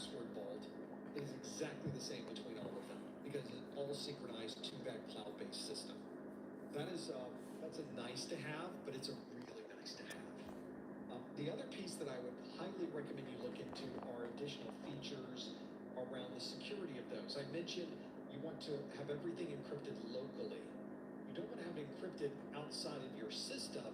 password vault is exactly the same between all of them because it's all synchronized to that cloud-based system. That's a nice to have, but it's a really nice to have. The other piece that I would highly recommend you look into are additional features around the security of those. I mentioned you want to have everything encrypted locally. You don't want to have it encrypted outside of your system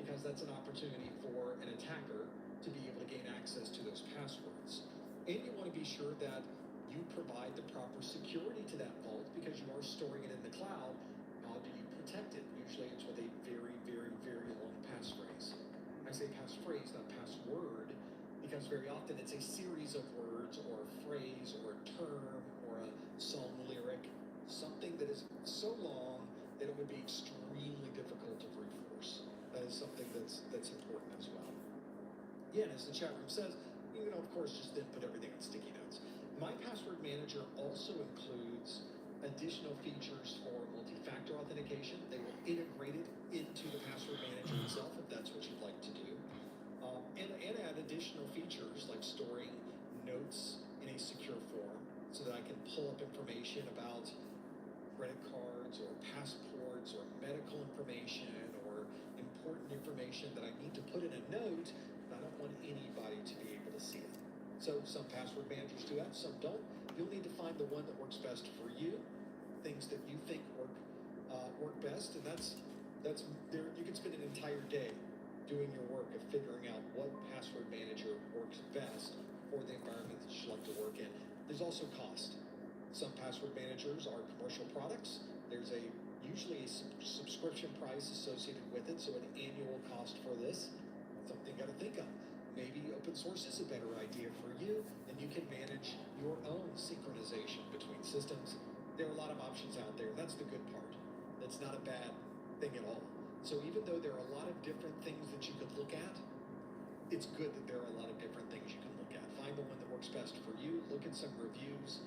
because that's an opportunity for an attacker to be able to gain access to those passwords. And you want to be sure that you provide the proper security to that vault because you are storing it in the cloud. How do you protect it? Usually it's with a very, very, very long passphrase. I say passphrase, not password, because very often it's a series of words or a phrase or a term or a song lyric, something that is so long that it would be extremely difficult to brute force. That is something that's important as well. Yeah, and as the chat room says, you can of course just then put everything on sticky notes. My password manager also includes additional features for multi-factor authentication. They will integrate it into the password manager itself if that's what you'd like to do. And add additional features like storing notes in a secure form so that I can pull up information about credit cards or passports or medical information or important information that I need to put in a note, but I don't want anybody to be able to see it. So some password managers do that, some don't. You'll need to find the one that works best for you, things that you think work best, and that's there. You can spend an entire day doing your work of figuring out what password manager works best for the environment that you like to work in. There's also cost. Some password managers are commercial products. There's usually a subscription price associated with it, so an annual cost for this. Something you got to think of. Maybe open source is a better idea for you, and you can manage your own synchronization between systems. There are a lot of options out there. That's the good part. That's not a bad thing at all. So even though there are a lot of different things that you could look at, it's good that there are a lot of different things you can look at. Find the one that works best for you. Look at some reviews.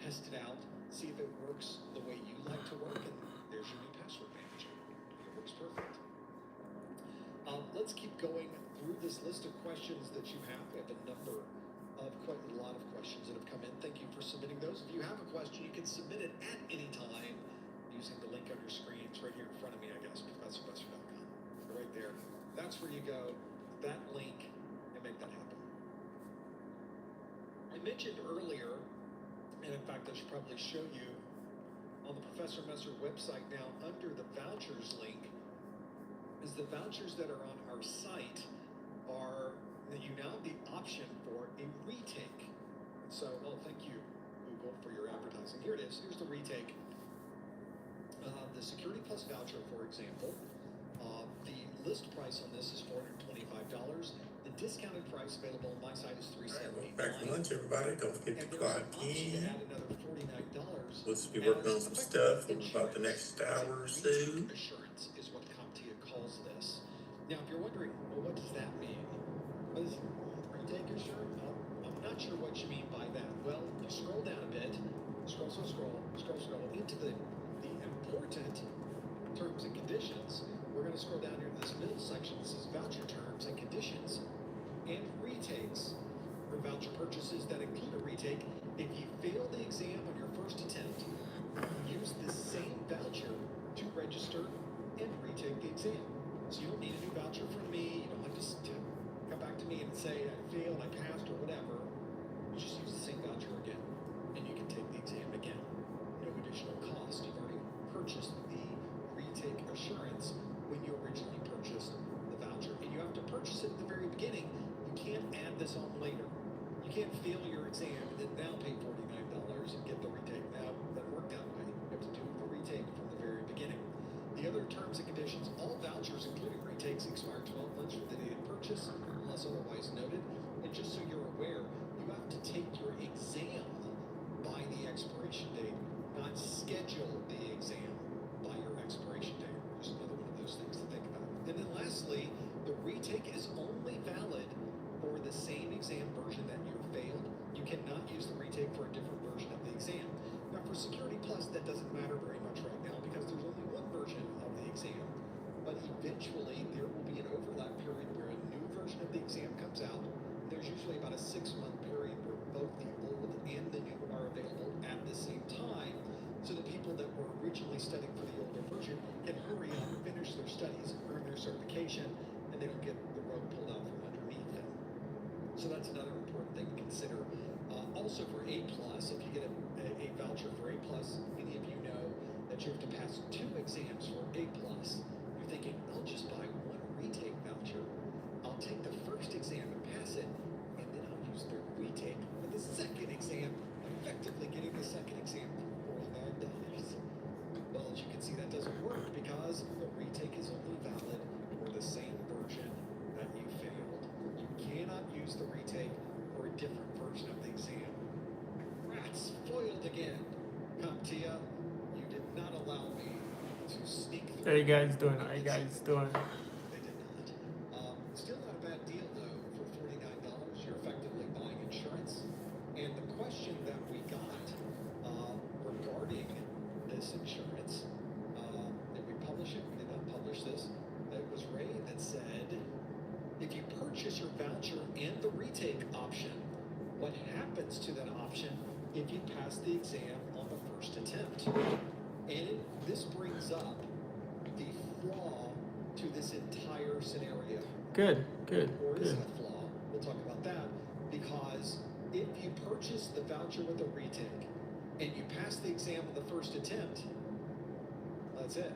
Test it out. See if it works the way you like to work. And there's your new password manager. It works perfect. Let's keep going through this list of questions that you have. We have quite a lot of questions that have come in. Thank you for submitting those. If you have a question, you can submit it at any time using the link on your screen. It's right here in front of me, I guess, ProfessorBuster.com. Right there. That's where you go, that link, and make that happen. I mentioned earlier, and in fact, I should probably show you on the Professor Messer website now, under the vouchers link, is the vouchers that are on our site are that you now have the option for a retake. So, well, thank you, Google, for your advertising. Here it is. Here's the retake. The Security Plus voucher, for example, the list price on this is $425. The discounted price available on my site is $379. Back from lunch, everybody. Don't forget to clock in. Add another $49. We'll just be working on some stuff in about the next hour or so. Assurance is what CompTIA calls this. Now, if you're wondering, well, what does that mean? What is retake assurance? I'm not sure what you mean by that. Well, you scroll down a bit. Scroll into the important terms and conditions. We're going to scroll down here to this middle section. This is voucher terms and conditions and retakes for voucher purchases that include a retake. If you fail the exam on your first attempt, use the same voucher to register and retake the exam. So you don't need a new voucher from me. You don't have to come back to me and say I failed, I passed, or whatever. You just use the same voucher again, and you can take the exam again. No additional cost. You've already purchased the retake assurance when you originally purchased the voucher. And you have to purchase it at the very beginning. You can't add this on later. You can't fail your exam and then now pay $49 and get the retake. Now, it doesn't work that way. You have to do the retake from the very beginning. The other terms and conditions, all vouchers, including retakes, expire 12 months from the date of purchase, unless otherwise noted. And just so you're aware, you have to take your exam by the expiration date, not schedule the exam by your expiration date. There's another one of those things to think about. And then lastly, the retake is only valid for the same exam version that you failed. You cannot use the retake for a different version of the exam. Now for Security Plus, that doesn't matter very much right now because there's only one version of the exam. But eventually there will be an overlap period where a new version of the exam comes out. There's usually about a 6-month So that's another important thing to consider. Also for A plus, if you get a voucher for A plus, many of you know that you have to pass 2 exams for A plus. You're thinking, I'll just buy 1 retake voucher. I'll take the first exam and pass it, and then I'll use the retake for the second exam, effectively getting the second exam for $49. Well, as you can see, that doesn't work because the retake is only valid for the same version that you failed. You cannot use the retake for a different version of the exam. Rats, foiled again. CompTIA, you did not allow me to sneak through. How you guys doing? How you guys doing? They did not. Still not a bad deal, though. For $49, you're effectively buying insurance. And the question that we got regarding this insurance, did we publish it? We did not publish this. It was Ray that said, if you purchase your voucher and the retake option, what happens to that option if you pass the exam on the first attempt? And this brings up the flaw to this entire scenario. Good. Or is it a flaw? We'll talk about that. Because if you purchase the voucher with a retake and you pass the exam on the first attempt, that's it.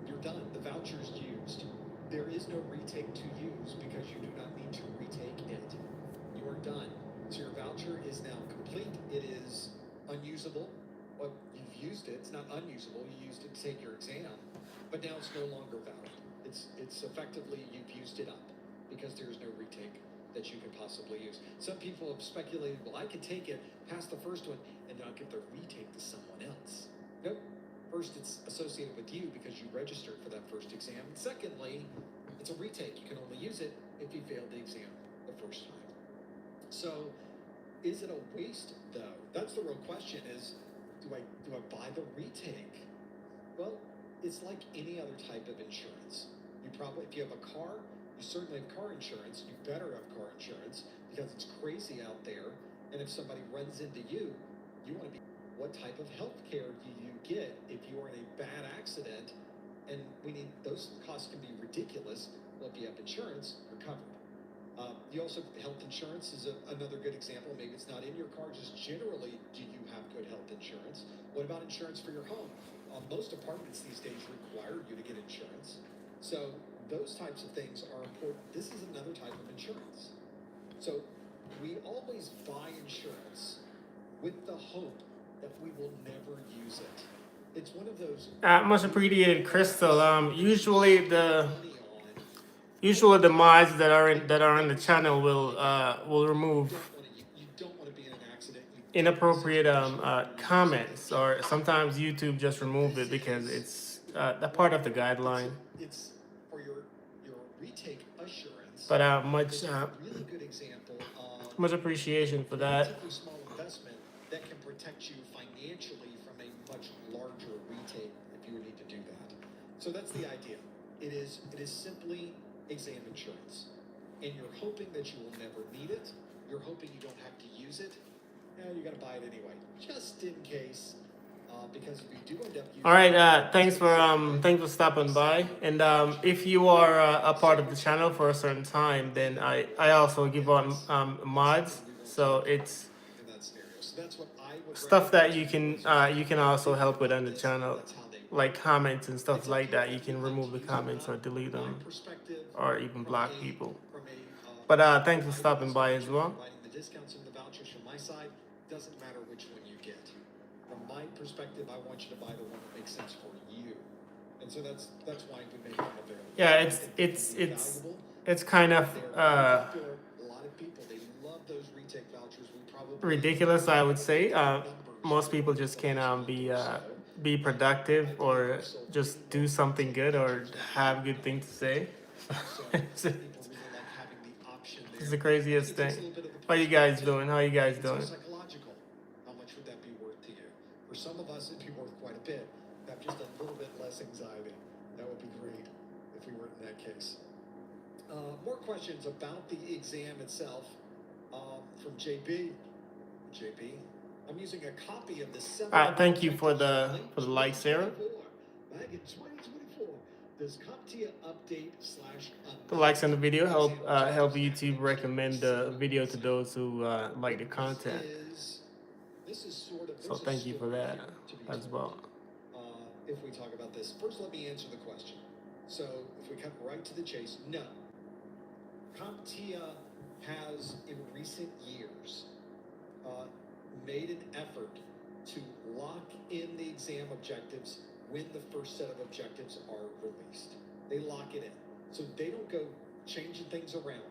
You're done. The voucher is used. There is no retake to use because you do not need to retake it. You are done. So your voucher is now complete. It is unusable. Well, you've used it. It's not unusable. You used it to take your exam, but now it's no longer valid. It's effectively you've used it up because there's no retake that you could possibly use. Some people have speculated, well, I could take it, pass the first one, and then I'll give the retake to someone else. Nope. First, it's associated with you because you registered for that first exam. And secondly, it's a retake. You can only use it if you failed the exam the first time. So, is it a waste though? That's the real question: is do I buy the retake? Well, it's like any other type of insurance. You probably, if you have a car, you certainly have car insurance. You better have car insurance because it's crazy out there. And if somebody runs into you, you want to be. What type of health care do you get if you are in a bad accident? And those costs can be ridiculous. Well, if you have insurance, you're covered. You also, health insurance is another good example. Maybe it's not in your car, just generally, do you have good health insurance? What about insurance for your home? Most apartments these days require you to get insurance. So those types of things are important. This is another type of insurance. So we always buy insurance with the hope that we will never use it. It's one of those. Much appreciated, Crystal. Usually the mods that are in the channel will remove You don't want to be in an accident. inappropriate comments, or sometimes YouTube just remove it because it's a part of the guideline. It's for your retake assurance. But Really good example of much appreciation for that. relatively small investment that can protect you financially from a much larger retake if you would need to do that. So that's the idea. It is simply exam insurance. And you're hoping that you will never need it. You're hoping you don't have to use it. Yeah, you got to buy it anyway, just in case. Because if you do end up using All right, thanks for stopping by. And if you are a part of the channel for a certain time, then I also give on mods. So it's in that scenario. So that's what I would stuff that you can also help with on the channel, like comments and stuff like that. You can remove the comments or delete them, or even block people. But thanks for stopping by as well. The discounts and the vouchers from my side, doesn't matter which one you get. From my perspective, I want you to buy the one that makes sense for you. And so that's why we make them available. Yeah, it's kind of a lot of people, they love those retake vouchers. We probably ridiculous, I would say. Most people just can't be productive or just do something good or have good things to say. It's the craziest thing. How you guys doing? How you guys doing? Psychological. How much would that be worth to you? For some of us, it'd be worth quite a bit. Have just a little bit less anxiety. That would be great if we were in that case. More questions about the exam itself from JB. JB, I'm using a copy of the 7. Thank you for the like, Sarah. Back in 2024, Does CompTIA update slash The likes on the video help exam help objectives YouTube recommend the video to 701? those who like the content. This is sort of, So there's a thank you for story that here to be as told. well. If we talk about this, first let me answer the question. So if we cut right to the chase, no. CompTIA has in recent years made an effort to lock in the exam objectives when the first set of objectives are released. They lock it in. So they don't go changing things around.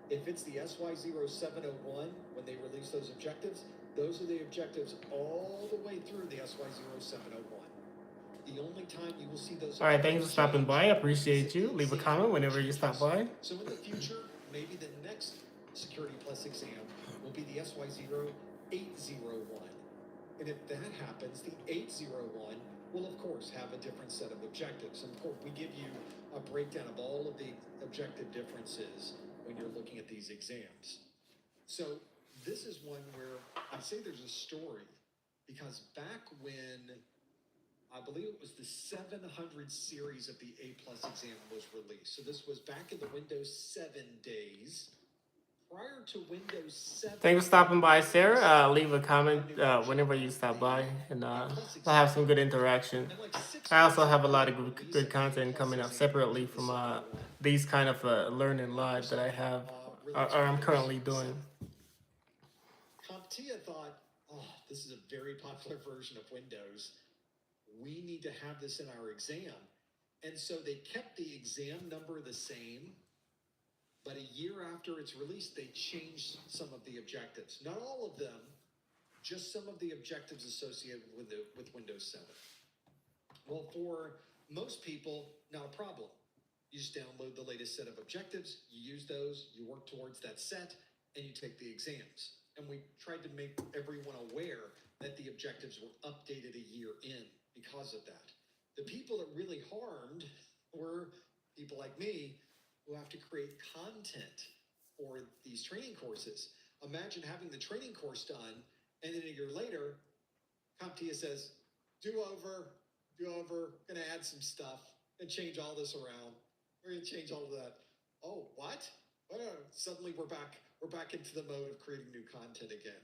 If it's the SY0701, when they release those objectives, those are the objectives all the way through the SY0701. The only time you will see those. All right, thanks for stopping by. I appreciate you. Leave a comment whenever you stop by. So in the future, maybe the next Security Plus exam will be the SY0801. And if that happens, the 801 will of course have a different set of objectives. And of course, we give you a breakdown of all of the objective differences when you're looking at these exams. So this is one where I say there's a story, because back when I believe it was the 700 series of the A+ exam was released. So this was back in the Windows 7 days. Prior to Windows 7. Thanks for stopping by, Sarah. Leave a comment whenever you stop by, and I'll have some good interaction. I also have a lot of good content coming up separately from these kind of learning live that I have, or I'm currently doing. CompTIA thought, oh, this is a very popular version of Windows. We need to have this in our exam. And so they kept the exam number the same, but a year after it's released, they changed some of the objectives. Not all of them, just some of the objectives associated with Windows 7. Well, for most people, not a problem. You just download the latest set of objectives, you use those, you work towards that set, and you take the exams. And we tried to make everyone aware that the objectives were updated a year in because of that. The people that really harmed were people like me who have to create content for these training courses. Imagine having the training course done, and then a year later, CompTIA says, do over, gonna add some stuff, and change all this around. We're gonna change all of that. Oh, what? Suddenly we're back into the mode of creating new content again.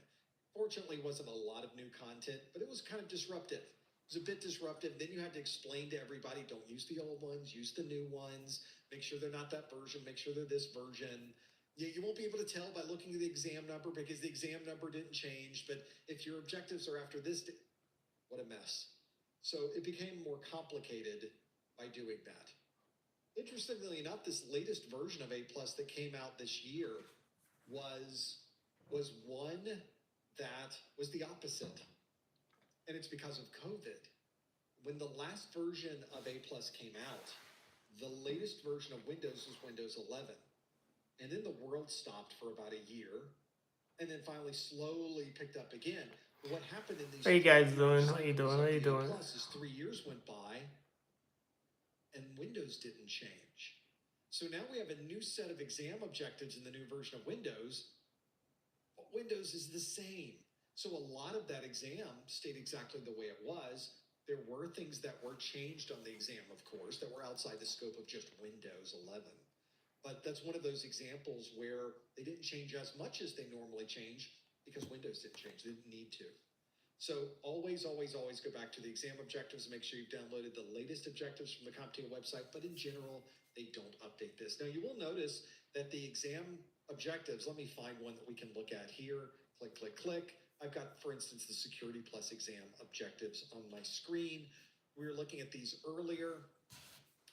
Fortunately, it wasn't a lot of new content, but it was kind of disruptive. It was a bit disruptive. Then you had to explain to everybody, don't use the old ones, use the new ones, make sure they're not that version, make sure they're this version. Yeah, you won't be able to tell by looking at the exam number because the exam number didn't change, but if your objectives are after this, what a mess. So it became more complicated by doing that. Interestingly enough, this latest version of A+ that came out this year was one that was the opposite. And it's because of COVID. When the last version of A+ came out, the latest version of Windows was Windows 11. And then the world stopped for about a year, and then finally slowly picked up again. But what happened in these How you guys doing? How you doing? How you doing? Is 3 years went by, and Windows didn't change. So now we have a new set of exam objectives in the new version of Windows, but Windows is the same. So a lot of that exam stayed exactly the way it was. There were things that were changed on the exam, of course, that were outside the scope of just Windows 11. But that's one of those examples where they didn't change as much as they normally change because Windows didn't change. They didn't need to. So always, always, always go back to the exam objectives and make sure you've downloaded the latest objectives from the CompTIA website. But in general, they don't update this. Now, you will notice that the exam objectives, let me find one that we can look at here. Click, click, click. I've got, for instance, the Security Plus exam objectives on my screen. We were looking at these earlier.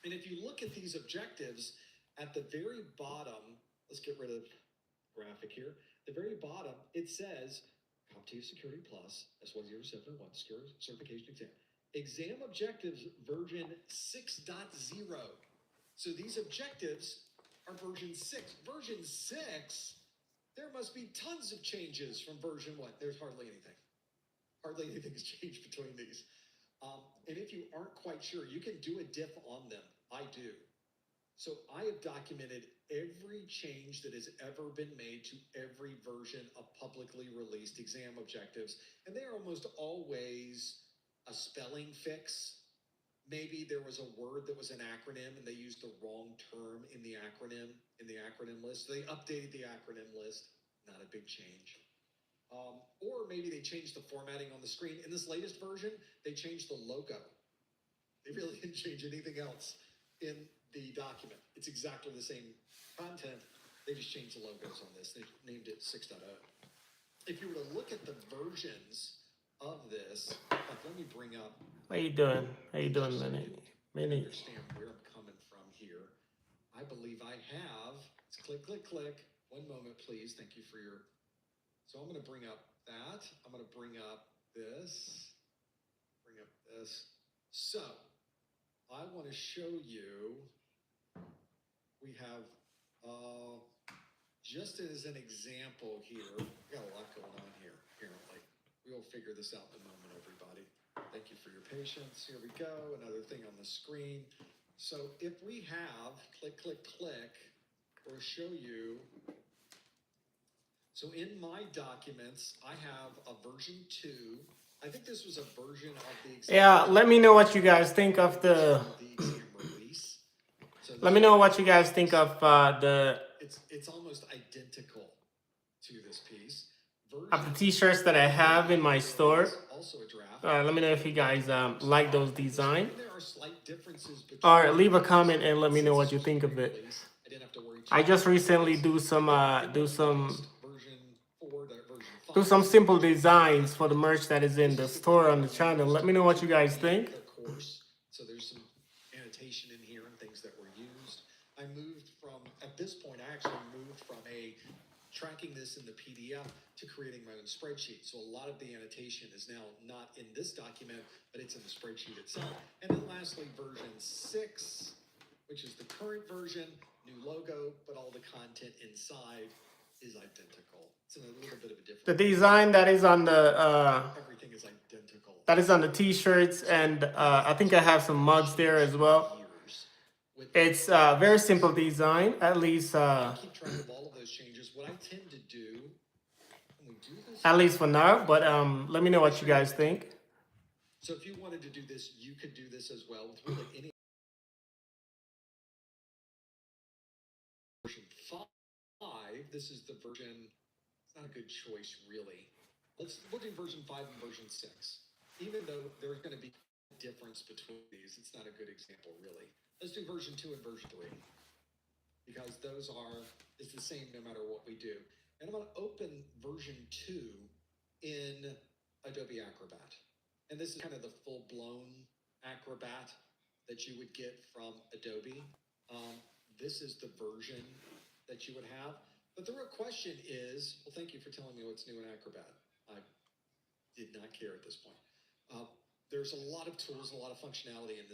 And if you look at these objectives, at the very bottom, let's get rid of graphic here. The very bottom, it says CompTIA Security Plus SY0701 Certification Exam. Exam objectives version 6.0. So these objectives are version 6. Version 6, there must be tons of changes from version 1. There's hardly anything. Hardly anything has changed between these. And if you aren't quite sure, you can do a diff on them. I do. So I have documented every change that has ever been made to every version of publicly released exam objectives. And they are almost always a spelling fix, maybe there was a word that was an acronym and they used the wrong term in the acronym list. So they updated the acronym list. Not a big change. Or maybe they changed the formatting on the screen. In this latest version, they changed the logo. They really didn't change anything else in the document. It's exactly the same content. They just changed the logos on this. They named it 6.0. If you were to look at the versions of this, let me bring up. How you doing? How you doing, Minnie? Understand where I'm coming from here. I believe I have. Let's click, click, click. One moment, please. Thank you for your. So I'm going to bring up that. I'm going to bring up this. Bring up this. So I want to show you. We have, just as an example here, we got a lot going on here, apparently. We'll figure this out in a moment, everybody. Thank you for your patience. Here we go, another thing on the screen. So if we have, click, click, click, we'll show you. So in my documents, I have a version 2. I think this was a version of the exam. Yeah, let me know what you guys think of the exam release. So let me know what you guys think of the it's almost identical to this piece. of the t-shirts that I have in my store. Also a draft. Let me know if you guys like those designs. There are slight differences between Or leave a comment and let me know what you think of it. I just recently do some simple designs for the merch that is in the store on the channel. Let me know what you guys think. So there's some annotation in here and things that were used. I moved from, at this point, I actually moved from tracking this in the PDF to creating my own spreadsheet. So a lot of the annotation is now not in this document, but it's in the spreadsheet itself. And then lastly, version 6, which is the current version, new logo, but all the content inside is identical. It's a little bit of a difference. The design that is on the everything is identical. That is on the t-shirts, and I think I have some mugs there as well. It's a very simple design, at least keep track of all of those changes. What I tend to do, when we do this, at least for now, but let me know what you guys think. So if you wanted to do this, you could do this as well with really any version 5. This is the version. It's not a good choice, really. We'll do version 5 and version 6. Even though there's going to be a difference between these, it's not a good example, really. Let's do version 2 and version 3. Because it's the same no matter what we do. And I'm going to open version 2 in Adobe Acrobat. And this is kind of the full-blown Acrobat that you would get from Adobe. This is the version that you would have. But the real question is, well, thank you for telling me what's new in Acrobat. I did not care at this point. There's a lot of tools, a lot of functionality in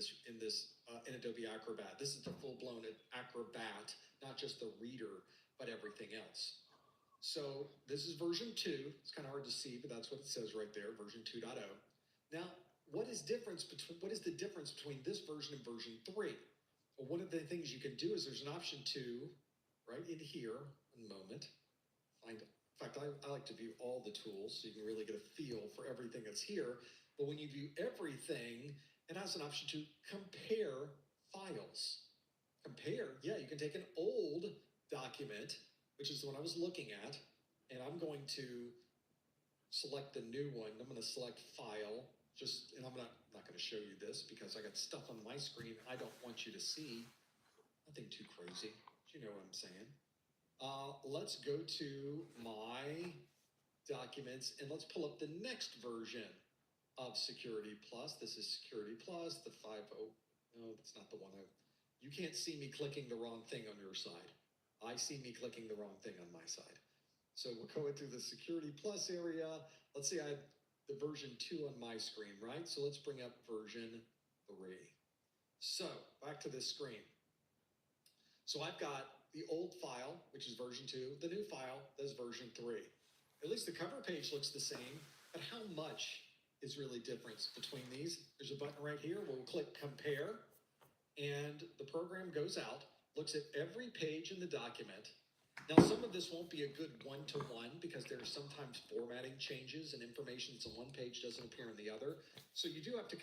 Adobe Acrobat. This is the full-blown Acrobat, not just the reader, but everything else. So this is version 2. It's kind of hard to see, but that's what it says right there, version 2.0. Now, what is the difference between this version and version 3? Well, one of the things you can do is there's an option to, right in here, one moment, in fact, I like to view all the tools so you can really get a feel for everything that's here. But when you view everything, it has an option to compare files. Compare, yeah, you can take an old document, which is the one I was looking at, and I'm going to select the new one. I'm going to select file, and I'm not going to show you this because I got stuff on my screen I don't want you to see. Nothing too crazy. You know what I'm saying. Let's go to my documents and let's pull up the next version of Security Plus. This is Security Plus, the 5.0. No, that's not the one. You can't see me clicking the wrong thing on your side. I see me clicking the wrong thing on my side. So we'll go into the Security Plus area. Let's see, I have the version 2 on my screen, right? So let's bring up version 3. So back to this screen. So I've got the old file, which is version 2. The new file is version 3. At least the cover page looks the same, but how much is really difference between these? There's a button right here. We'll click compare, and the program goes out, looks at every page in the document, Now, some of this won't be a good one-to-one because there are sometimes formatting changes and information that's on one page doesn't appear on the other. So you do have to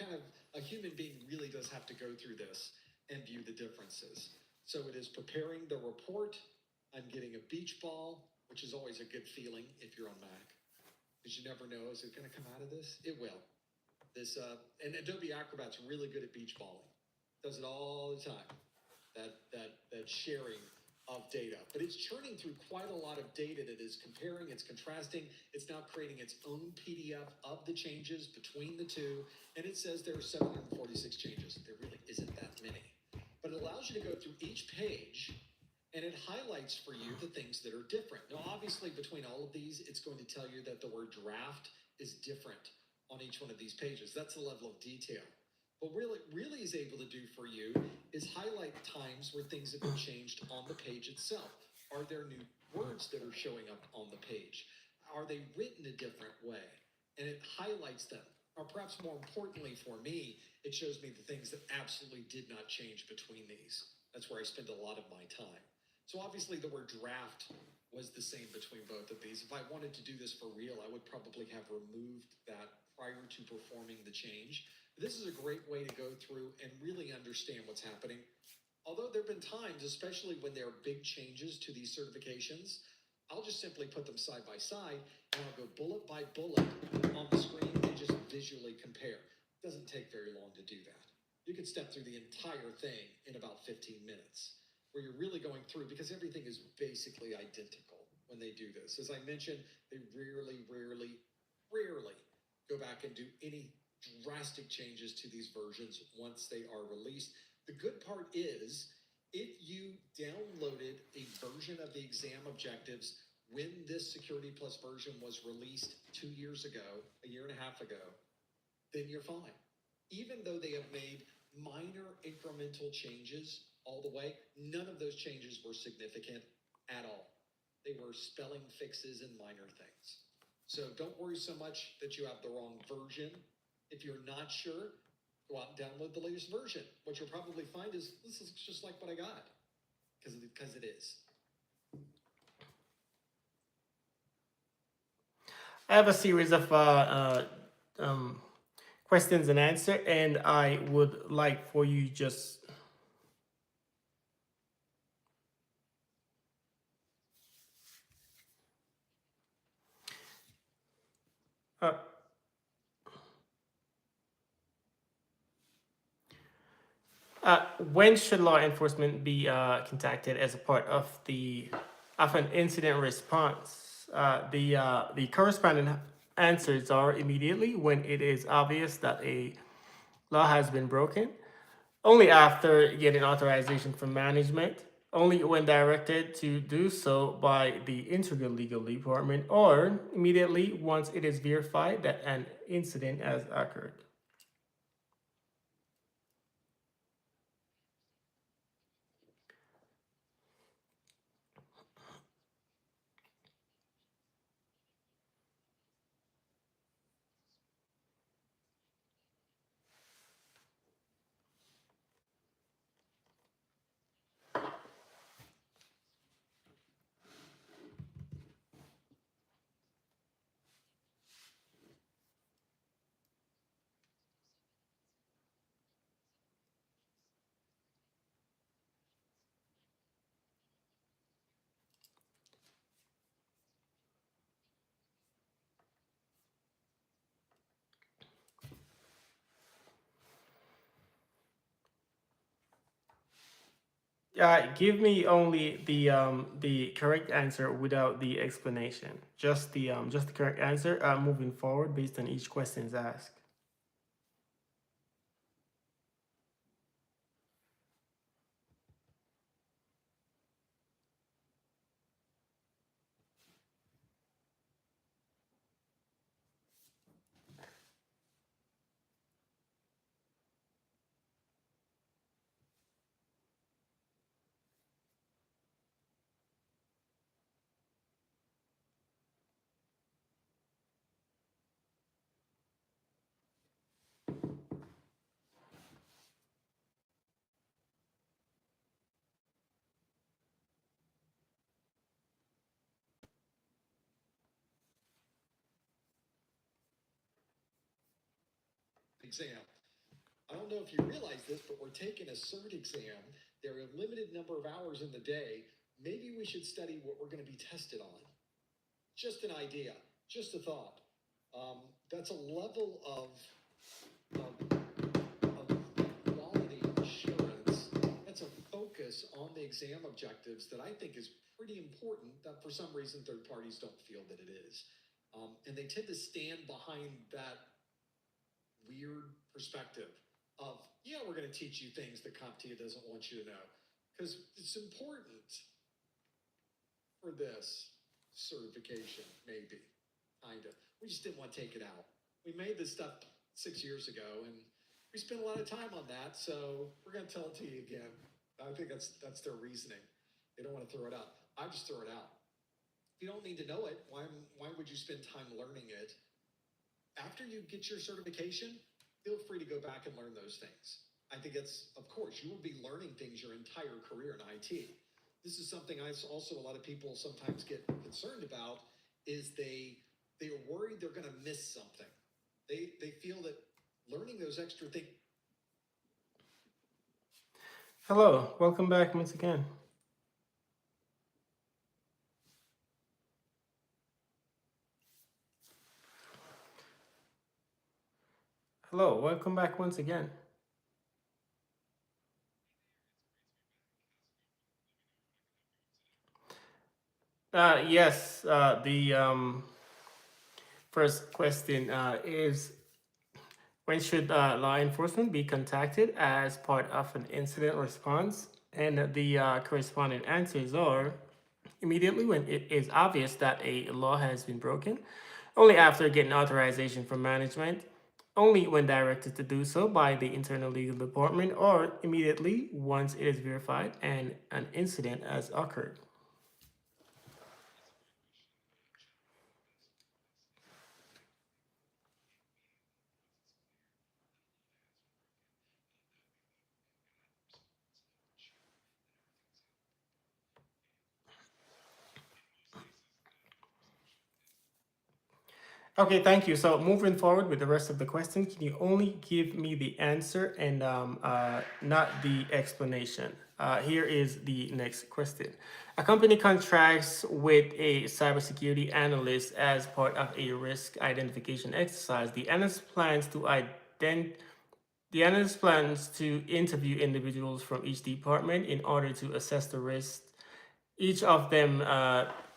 a human being really does have to go through this and view the differences. So it is preparing the report. I'm getting a beach ball, which is always a good feeling if you're on Mac, because you never know, is it going to come out of this? It will. And Adobe Acrobat's really good at beach balling. Does it all the time. That sharing of data, but it's churning through quite a lot of data that is comparing, it's contrasting, it's now creating its own PDF of the changes between the two, and it says there are 746 changes. There really isn't that many, but it allows you to go through each page and it highlights for you the things that are different. Now, obviously, between all of these, it's going to tell you that the word draft is different on each one of these pages. That's the level of detail. What really is able to do for you is highlight times where things have been changed on the page itself. Are there new words that are showing up on the page? Are they written a different way? And it highlights them. Or perhaps more importantly for me, it shows me the things that absolutely did not change between these. That's where I spend a lot of my time. So obviously the word draft was the same between both of these. If I wanted to do this for real, I would probably have removed that prior to performing the change. This is a great way to go through and really understand what's happening. Although there have been times, especially when there are big changes to these certifications, I'll just simply put them side by side and I'll go bullet by bullet on the screen and just visually compare. It doesn't take very long to do that. You can step through the entire thing in about 15 minutes, where you're really going through, because everything is basically identical when they do this. As I mentioned, they rarely go back and do any drastic changes to these versions once they are released. The good part is, if you downloaded a version of the exam objectives when this Security Plus version was released 2 years ago, a year and a half ago, then you're fine. Even though they have made minor incremental changes all the way, none of those changes were significant at all. They were spelling fixes and minor things. So don't worry so much that you have the wrong version. If you're not sure, go out and download the latest version. What you'll probably find is this is just like what I got, because it is. I have a series of questions and answer, and I would like for you just uh, when should law enforcement be contacted as a part of an incident response? The corresponding answers are immediately when it is obvious that a law has been broken, only after getting authorization from management, only when directed to do so by the integral legal department, or immediately once it is verified that an incident has occurred. Give me only the correct answer without the explanation. Just the correct answer. Moving forward based on each questions asked. exam. I don't know if you realize this, but we're taking a CERT exam. There are a limited number of hours in the day. Maybe we should study what we're going to be tested on. Just an idea, just a thought. That's a level of quality assurance. That's a focus on the exam objectives that I think is pretty important that for some reason third parties don't feel that it is. And they tend to stand behind that weird perspective of, yeah, we're going to teach you things that CompTIA doesn't want you to know. Because it's important for this certification, maybe, kind of. We just didn't want to take it out. We made this stuff 6 years ago, and we spent a lot of time on that, so we're going to tell it to you again. I think that's their reasoning. They don't want to throw it out. I just throw it out. If you don't need to know it, why would you spend time learning it? After you get your certification, feel free to go back and learn those things. I think it's, of course, you will be learning things your entire career in IT. This is something also a lot of people sometimes get concerned about is they are worried they're going to miss something. They feel that learning those extra things. Hello, welcome back once again. Hello, welcome back once again. Yes, the first question is when should law enforcement be contacted as part of an incident response? And the corresponding answers are immediately when it is obvious that a law has been broken, only after getting authorization from management, only when directed to do so by the internal legal department, or immediately once it is verified and an incident has occurred. Okay, thank you. So moving forward with the rest of the question, can you only give me the answer and not the explanation? Here is the next question. A company contracts with a cybersecurity analyst as part of a risk identification exercise. The analyst plans to interview individuals from each department in order to assess the risk each of them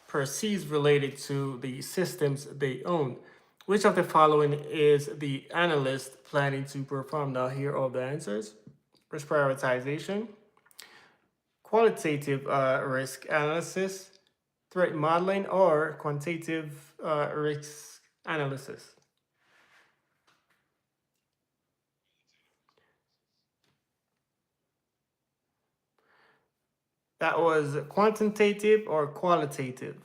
perceives related to the systems they own. Which of the following is the analyst planning to perform? Now, here are all the answers: risk prioritization, qualitative risk analysis, threat modeling, or quantitative risk analysis. That was quantitative or qualitative.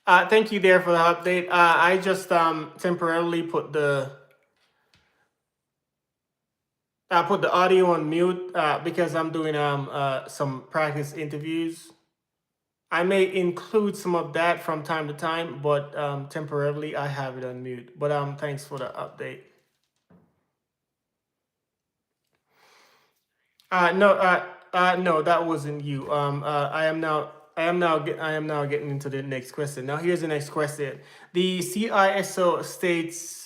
Thank you there for the update. I just temporarily put the audio on mute because I'm doing some practice interviews. I may include some of that from time to time, but temporarily I have it on mute. But thanks for the update. No, that wasn't you. I am now getting into the next question. Now here's the next question. The CISO states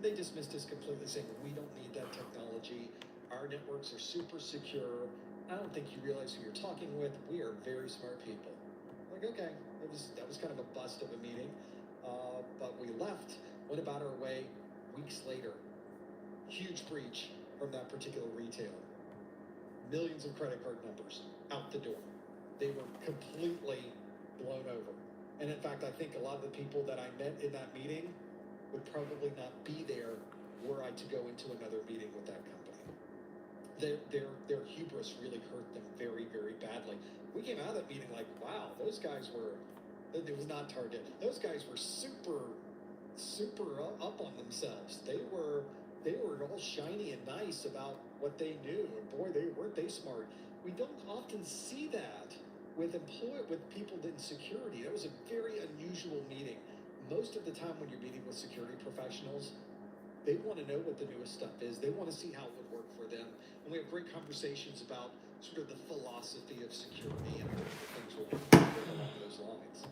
they dismissed us completely, saying we don't need that technology. Our networks are super secure. I don't think you realize who you're talking with. We are very smart people. Like, okay, that was kind of a bust of a meeting, but we left, went about our way. Weeks later, huge breach from that particular retailer. Millions of credit card numbers out the door. They were completely blown over. And in fact, I think a lot of the people that I met in that meeting would probably not be there were I to go into another meeting with that company. Their hubris really hurt them very, very badly. We came out of that meeting like, wow, those guys were, it was not Target. Those guys were super up on themselves. They were all shiny and nice about what they knew, and boy, weren't they smart. We don't often see that with people in security. That was a very unusual meeting. Most of the time when you're meeting with security professionals, they want to know what the newest stuff is. They want to see how it would work for them. And we have great conversations about sort of the philosophy of security and things along those lines.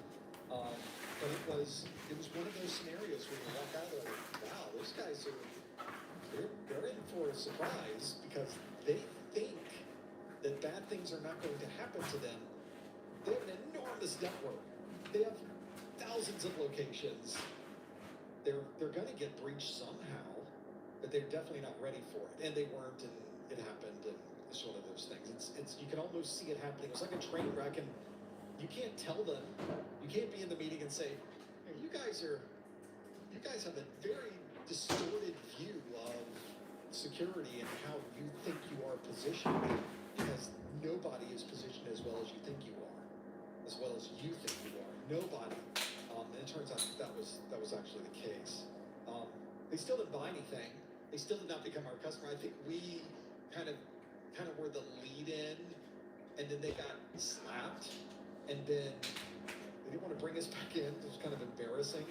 But it was one of those scenarios where you walk out there like, wow, those guys they're in for a surprise because they think that bad things are not going to happen to them. They have an enormous network. They have thousands of locations. They're going to get breached somehow, but they're definitely not ready for it. And they weren't, and it happened, and it's one of those things. It's you can almost see it happening. It's like a train wreck, and you can't tell them. You can't be in the meeting and say, hey, you guys have a very distorted view of security and how you think you are positioned, because nobody is positioned as well as you think you are, as well as you think you are. Nobody. And it turns out that was actually the case. They still didn't buy anything. They still did not become our customer. I think we kind of were the lead in, and then they got slapped, and then they didn't want to bring us back in. It was kind of embarrassing.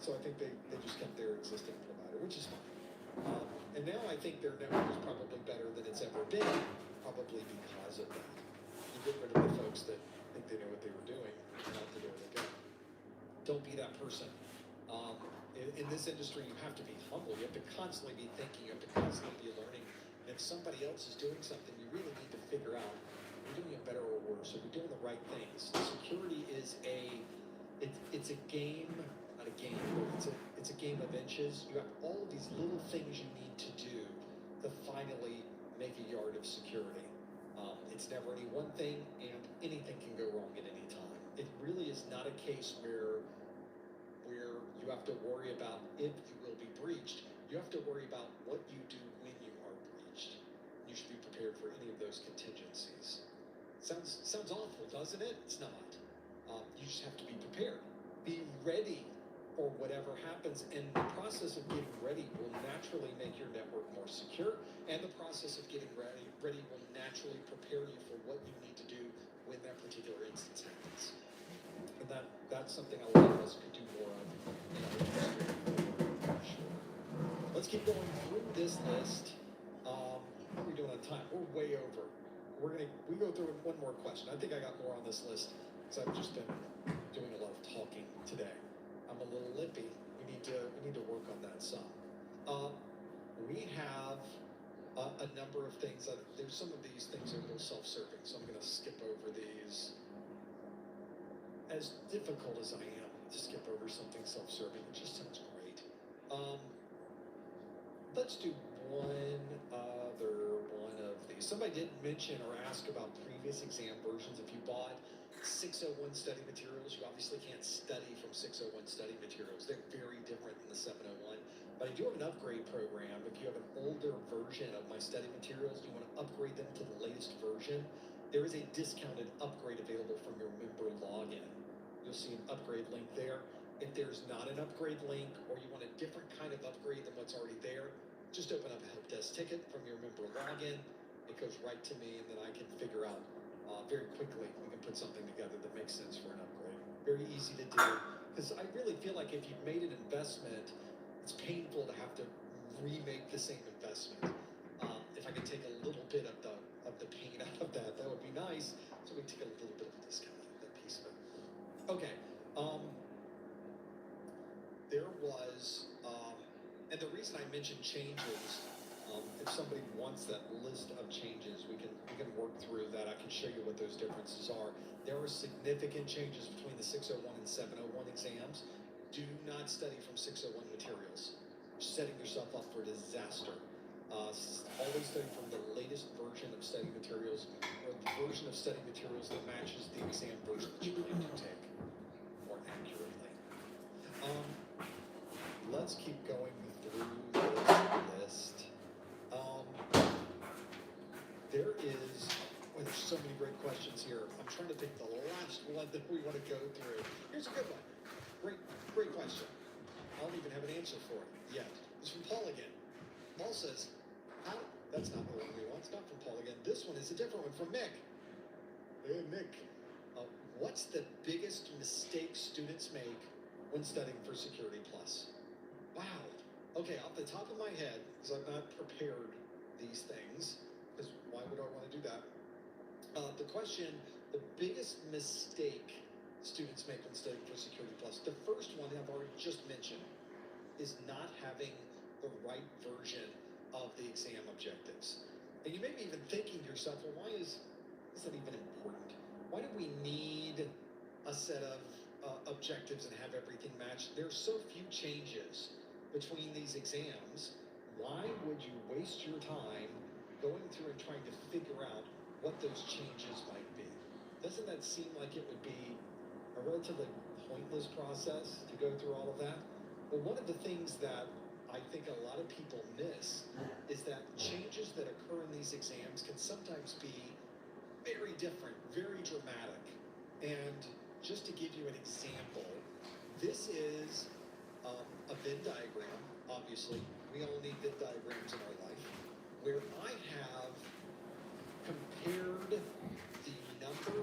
So I think they just kept their existing provider, which is fine. And now I think their network is probably better than it's ever been, probably because of that. You get rid of the folks that think they know what they were doing, and out the door they go. Don't be that person. In this industry, you have to be humble. You have to constantly be thinking. You have to constantly be learning. And if somebody else is doing something, you really need to figure out, are we doing it better or worse? Are we doing the right things? Security is it's a game, not a game, but it's a game of inches. You have all of these little things you need to do to finally make a yard of security. It's never any one thing, and anything can go wrong at any time. It really is not a case where you have to worry about if you will be breached. You have to worry about what you do when you are breached. You should be prepared for any of those contingencies. Sounds awful, doesn't it? It's not. You just have to be prepared. Be ready for whatever happens, and the process of getting ready will naturally make your network more secure, and the process of getting ready will naturally prepare you for what you need to do when that particular instance happens. And that's something a lot of us could do more of in our industry. Sure. Let's keep going through this list. How are we doing on time? We're way over. We go through one more question. I think I got more on this list because I've just been doing a lot of talking today. I'm a little lippy. We need to work on that some. We have a number of things. There's some of these things are a little self-serving, so I'm going to skip over these. As difficult as I am to skip over something self-serving, it just sounds great. Let's do one of these. Somebody did mention or ask about previous exam versions. If you bought 601 study materials, you obviously can't study from 601 study materials. They're very different than the 701. But I do have an upgrade program. If you have an older version of my study materials, you want to upgrade them to the latest version, there is a discounted upgrade available from your member login. You'll see an upgrade link there. If there's not an upgrade link, or you want a different kind of upgrade than what's already there, just open up a help desk ticket from your member login. It goes right to me, and then I can figure out very quickly, we can put something together that makes sense for an upgrade. Very easy to do, because I really feel like if you've made an investment, it's painful to have to remake the same investment. If I could take a little bit of the pain out of that, that would be nice. So we take a little bit of a discount out of that piece of it. Okay. There was, And the reason I mentioned changes, if somebody wants that list of changes, we can work through that. I can show you what those differences are. There are significant changes between the 601 and 701 exams. Do not study from 601 materials. You're setting yourself up for disaster. Always study from the latest version of study materials, or the version of study materials that matches the exam version that you're going to take more accurately. Let's keep going through this list. There's so many great questions here. I'm trying to pick the last one that we want to go through. Here's a good one. Great question. I don't even have an answer for it yet. It's from Paul again. Paul says, that's not the one we want. It's not from Paul again. This one is a different one from Mick. Hey, Mick. What's the biggest mistake students make when studying for Security Plus? Wow. Okay, off the top of my head, because I've not prepared these things, because why would I want to do that? The question, the biggest mistake students make when studying for Security Plus, the first one I've already just mentioned is not having the right version of the exam objectives. And you may be even thinking to yourself, well, why is that even important? Why do we need a set of objectives and have everything matched? There's so few changes between these exams. Why would you waste your time going through and trying to figure out what those changes might be? Doesn't that seem like it would be a relatively pointless process to go through all of that? Well, one of the things that I think a lot of people miss is that changes that occur in these exams can sometimes be very different, very dramatic. And just to give you an example, this is a Venn diagram. Obviously, we all need Venn diagrams in our life, where I have compared the number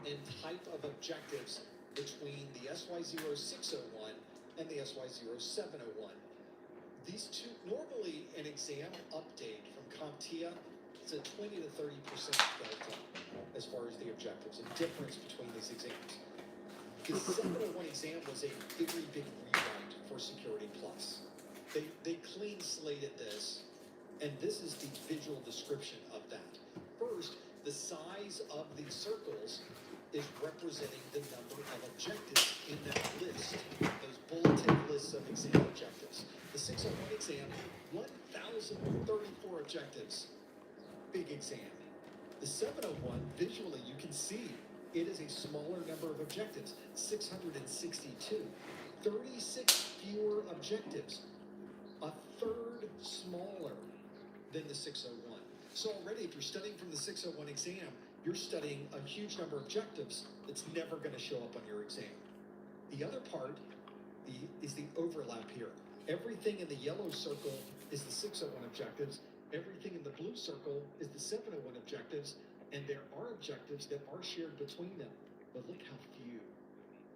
and type of objectives between the SY0601 and the SY0701. These two, normally an exam update from CompTIA is a 20 to 30% delta as far as the objectives, a difference between these exams. The 701 exam was a very big rewrite for Security Plus. They clean slated this, and this is the visual description of that. First, the size of these circles is representing the number of objectives in that list, those bulleted lists of exam objectives. The 601 exam, 1,034 objectives, big exam. The 701, visually you can see, it is a smaller number of objectives, 662, 36 fewer objectives, a third smaller than the 601. So already if you're studying from the 601 exam, you're studying a huge number of objectives that's never going to show up on your exam. The other part is the overlap here. Everything in the yellow circle is the 601 objectives. Everything in the blue circle is the 701 objectives. And there are objectives that are shared between them. But look how few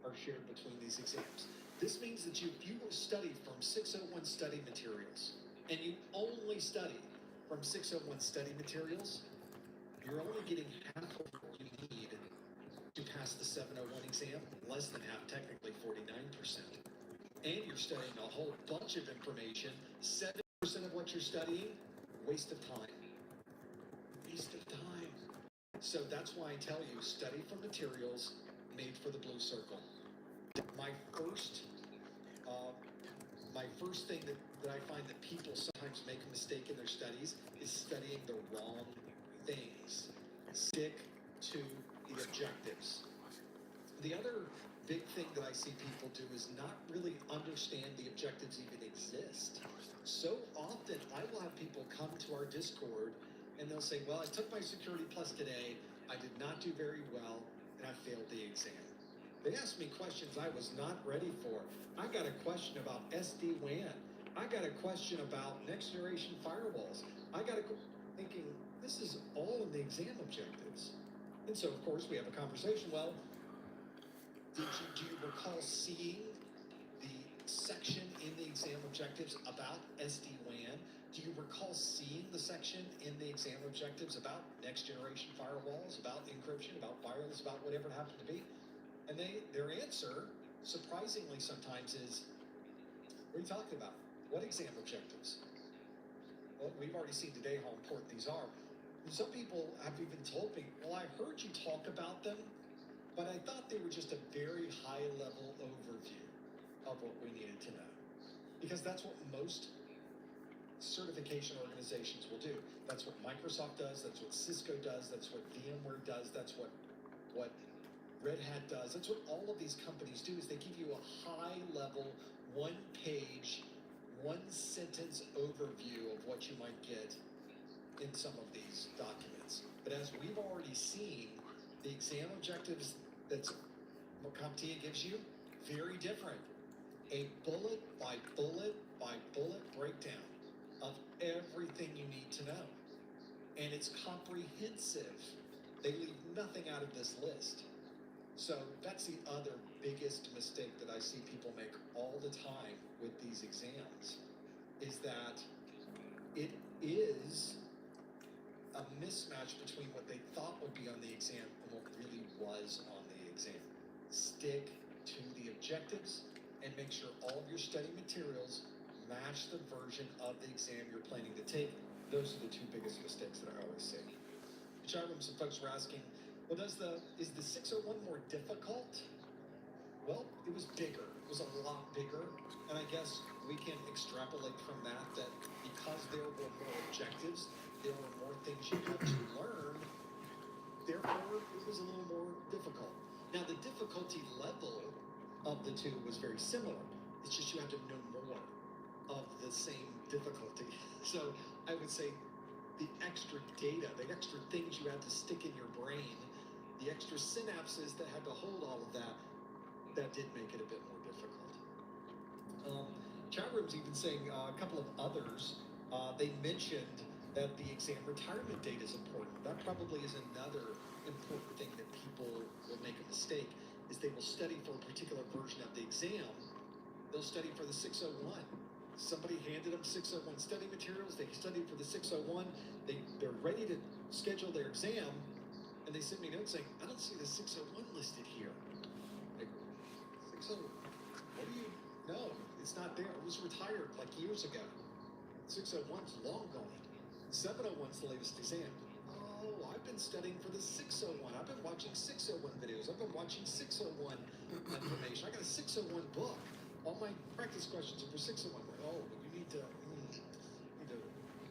are shared between these exams. This means that if you study from 601 study materials, and you only study from 601 study materials, you're only getting half of what you need to pass the 701 exam, less than half, technically 49%. And you're studying a whole bunch of information, 70% of what you're studying, waste of time. Waste of time. So that's why I tell you, study from materials made for the blue circle. My first thing that I find that people sometimes make a mistake in their studies is studying the wrong things. Stick to the objectives. The other big thing that I see people do is not really understand the objectives even exist. So often I will have people come to our Discord and they'll say, well, I took my Security Plus today, I did not do very well, and I failed the exam. They asked me questions I was not ready for. I got a question about SD-WAN. I got a question about next generation firewalls. Thinking, this is all in the exam objectives. And so, of course, we have a conversation. Well, do you recall seeing the section in the exam objectives about SD-WAN? Do you recall seeing the section in the exam objectives about next generation firewalls, about encryption, about wireless, about whatever it happened to be? And their answer, surprisingly sometimes, is, what are you talking about? What exam objectives? Well, we've already seen today how important these are. Some people have even told me, well, I heard you talk about them, but I thought they were just a very high level overview of what we needed to know. Because that's what most certification organizations will do. That's what Microsoft does, that's what Cisco does, that's what VMware does, that's what Red Hat does. That's what all of these companies do, is they give you a high level, one page, one sentence overview of what you might get in some of these documents. But as we've already seen, the exam objectives that's what CompTIA gives you, very different. A bullet by bullet by bullet breakdown of everything you need to know. And it's comprehensive. They leave nothing out of this list. So that's the other biggest mistake that I see people make all the time with these exams, is that it is a mismatch between what they thought would be on the exam and what really was on the exam. Stick to the objectives and make sure all of your study materials match the version of the exam you're planning to take. Those are the two biggest mistakes that I always see. In the chat room, some folks were asking, well, is the 601 more difficult? Well, it was bigger. It was a lot bigger. And I guess we can extrapolate from that because there were more objectives, there were more things you had to learn, therefore it was a little more difficult. Now, the difficulty level of the two was very similar. It's just you had to know more of the same difficulty. So I would say the extra data, the extra things you had to stick in your brain, the extra synapses that had to hold all of that did make it a bit more difficult. Chat room's even saying a couple of others, they mentioned that the exam retirement date is important. That probably is another important thing that people will make a mistake, is they will study for a particular version of the exam. They'll study for the 601. Somebody handed them 601 study materials, they studied for the 601, they're ready to schedule their exam, and they sent me a note saying, I don't see the 601 listed here. Like, 601, what do you know? It's not there. It was retired like years ago. 601's long gone. 701's the latest exam. Oh, I've been studying for the 601. I've been watching 601 videos. I've been watching 601 information. I got a 601 book. All my practice questions are for 601. Oh, you need to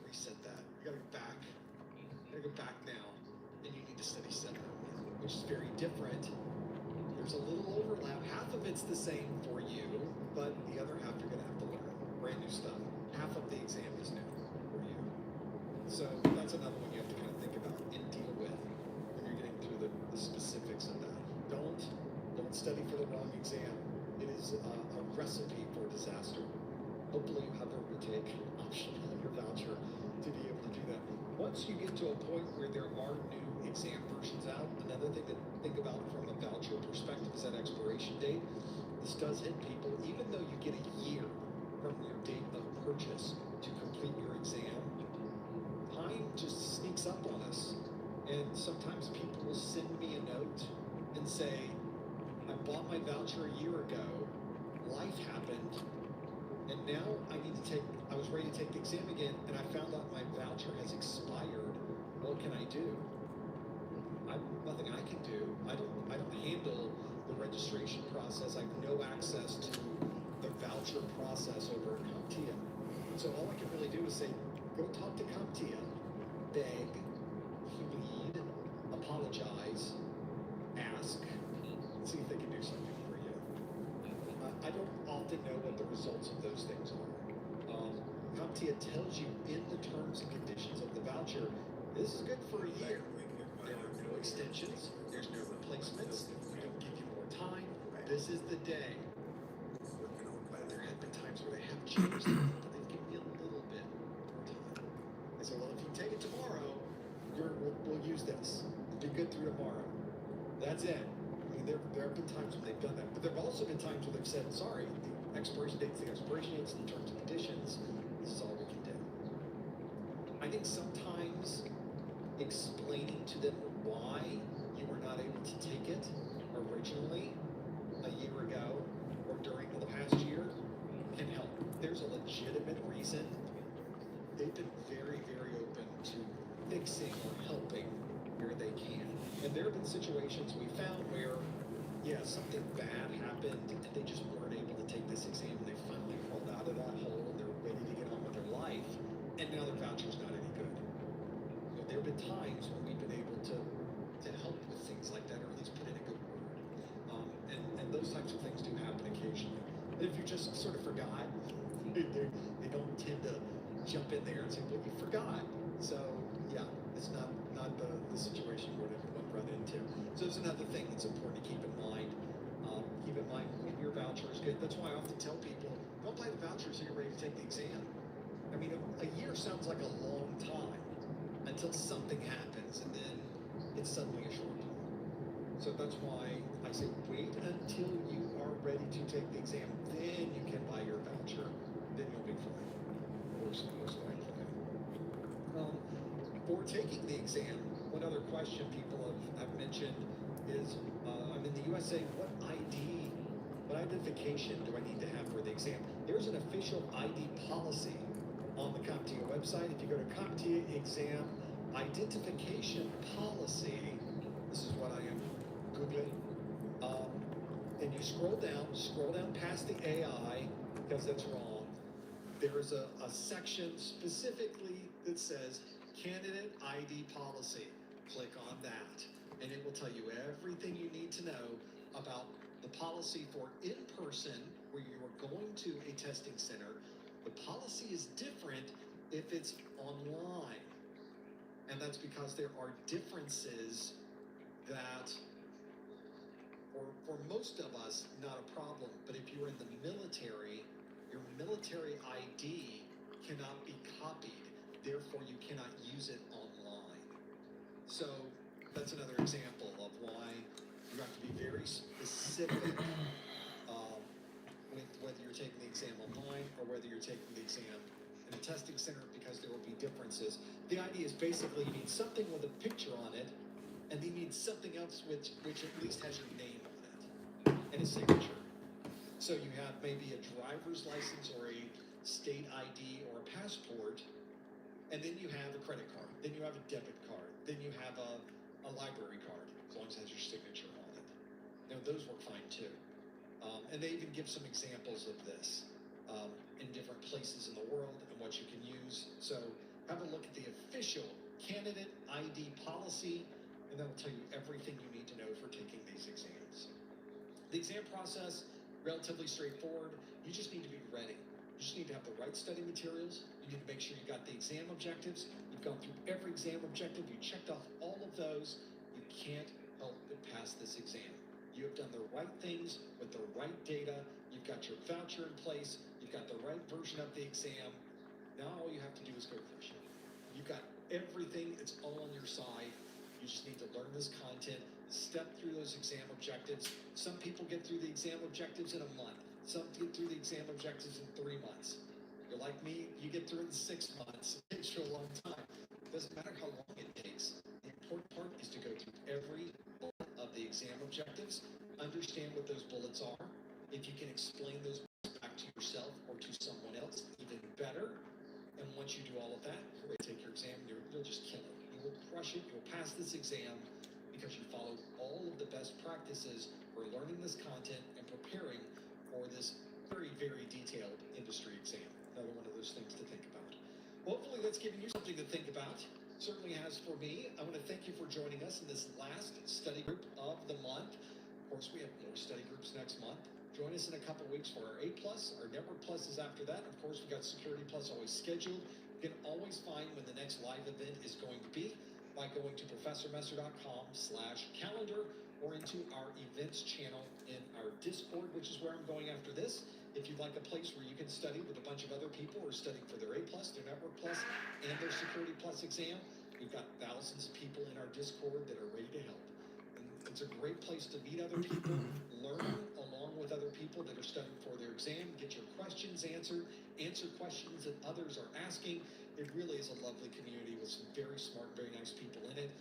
reset that. You gotta go back. You gotta go back now. And you need to study 701, which is very different. There's a little overlap. Half of it's the same for you, but the other half you're gonna have to learn. Brand new stuff. Half of the exam is new for you. So that's another one you have to kind of think about and deal with when you're getting through the specifics of that. Don't study for the wrong exam. It is a recipe for disaster. Hopefully you have a retake option on your voucher to be able to do that. Once you get to a point where there are new exam versions out, another thing to think about from a voucher perspective is that expiration date. This does hit people, even though you get a year from your date of purchase to complete your exam, time just sneaks up on us. And sometimes people will send me a note and say, I bought my voucher a year ago, life happened, and now I was ready to take the exam again, and I found out my voucher has expired. What can I do? Nothing I can do. I don't handle the registration process. I have no access to the voucher process over at CompTIA. So all I can really do is say, go talk to CompTIA, beg, plead, apologize, ask, see if they can do something for you. I don't often know what the results of those things are. CompTIA tells you in the terms and conditions of the voucher, this is good for a year. There are no extensions, there's no replacements, we don't give you more time, this is the day. There have been times where they have changed it, but they've given you a little bit more time. They say, well, if you take it tomorrow, we'll use this. Be good through tomorrow. That's it. I mean, there have been times when they've done that, but there have also been times when they've said, sorry, the expiration date's the expiration date's in terms and conditions. This is all we can do. I think sometimes explaining to them why you were not able to take it originally a year ago or during the past year can help. there's a legitimate reason, they've been very, very open to fixing or helping where they can. And there have been situations we found where, yeah, something bad happened and they just weren't able to take this exam and they finally crawled out of that hole and they're ready to get on with their life, and now their voucher's not any good. You know, there have been times when we've been able to help with things like that, or at least put in a good word. And those types of things do happen occasionally. And if you just sort of forgot, they don't tend to jump in there and say, well, you forgot. So yeah, it's not the situation you would have run into. So it's another thing that's important to keep in mind. Keep in mind when your voucher is good. That's why I often tell people, don't buy the voucher so you're ready to take the exam. I mean, a year sounds like a long time until something happens, and then it's suddenly a short time. So that's why I say wait until you are ready to take the exam. Then you can buy your voucher. Then you'll be fine. Most likely. For taking the exam, one other question people have mentioned is, I'm in the USA, what identification do I need to have for the exam? There's an official ID policy on the CompTIA website. If you go to CompTIA exam identification policy, this is what I am Googling, and you scroll down past the AI, because that's wrong. There is a section specifically that says candidate ID policy. Click on that, and it will tell you everything you need to know about the policy for in-person, where you are going to a testing center. The policy is different if it's online, and that's because there are differences that, for most of us, not a problem, but if you're in the military, your military ID cannot be copied, therefore you cannot use it online. So that's another example of why you have to be very specific with whether you're taking the exam online or whether you're taking the exam in a testing center, because there will be differences. The idea is basically you need something with a picture on it, and you need something else which at least has your name on it and a signature. So you have maybe a driver's license or a state ID or a passport, and then you have a credit card, then you have a debit card, then you have a library card, as long as it has your signature on it. Now those work fine too. And they even give some examples of this in different places in the world and what you can use. So have a look at the official candidate ID policy, and that will tell you everything you need to know for taking these exams. The exam process, relatively straightforward. You just need to be ready. You just need to have the right study materials. You need to make sure you got the exam objectives. You've gone through every exam objective. You checked off all of those. You can't help but pass this exam. You have done the right things with the right data. You've got your voucher in place. You've got the right version of the exam. Now all you have to do is go crush it. You've got everything. It's all on your side. You just need to learn this content, step through those exam objectives. Some people get through the exam objectives in a month. Some get through the exam objectives in 3 months. You're like me, you get through it in 6 months. It takes you a long time. It doesn't matter how long it takes. The important part is to go through every bullet of the exam objectives, understand what those bullets are. If you can explain those bullets back to yourself or to someone else, even better. And once you do all of that, you're ready to take your exam, you'll just kill it. You will crush it, you'll pass this exam, because you followed all of the best practices for learning this content and preparing for this very, very detailed industry exam. Another one of those things to think about. Well, hopefully that's given you something to think about. Certainly has for me. I want to thank you for joining us in this last study group of the month. Of course, we have more study groups next month. Join us in a couple weeks for our A+. Our Network Plus is after that. Of course, we've got Security Plus always scheduled. You can always find when the next live event is going to be by going to professormesser.com/calendar or into our events channel in our Discord, which is where I'm going after this. If you'd like a place where you can study with a bunch of other people who are studying for their A+, their Network Plus, and their Security Plus exam, we've got thousands of people in our Discord that are ready to help. And it's a great place to meet other people, learn along with other people that are studying for their exam, get your questions answered, answer questions that others are asking. It really is a lovely community with some very smart, very nice people in it.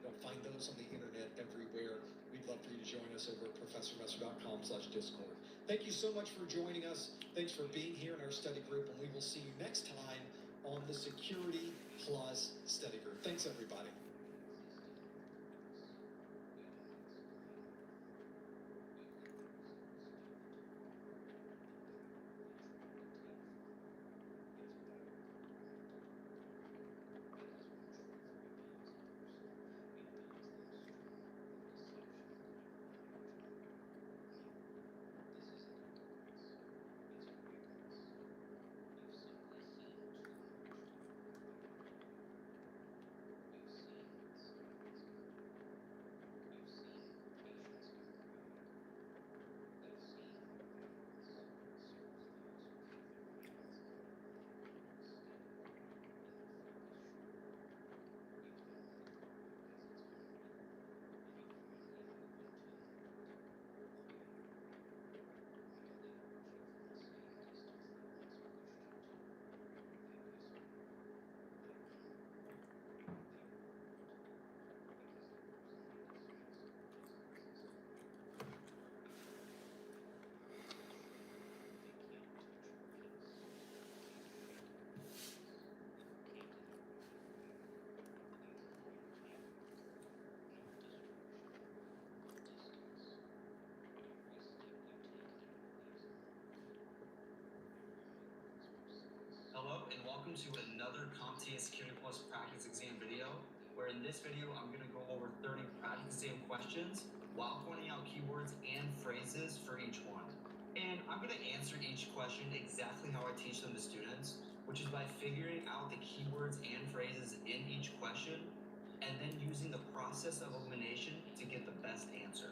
You'll find those on the internet everywhere. We'd love for you to join us over at professormesser.com/Discord. Thank you so much for joining us. Thanks for being here in our study group, and we will see you next time on the Security Plus study group. Thanks, everybody. Hello and welcome to another CompTIA Security Plus practice exam video, where in this video I'm going to go over 30 practice exam questions while pointing out keywords and phrases for each one. And I'm going to answer each question exactly how I teach them to students, which is by figuring out the keywords and phrases in each question and then using the process of elimination to get the best answer.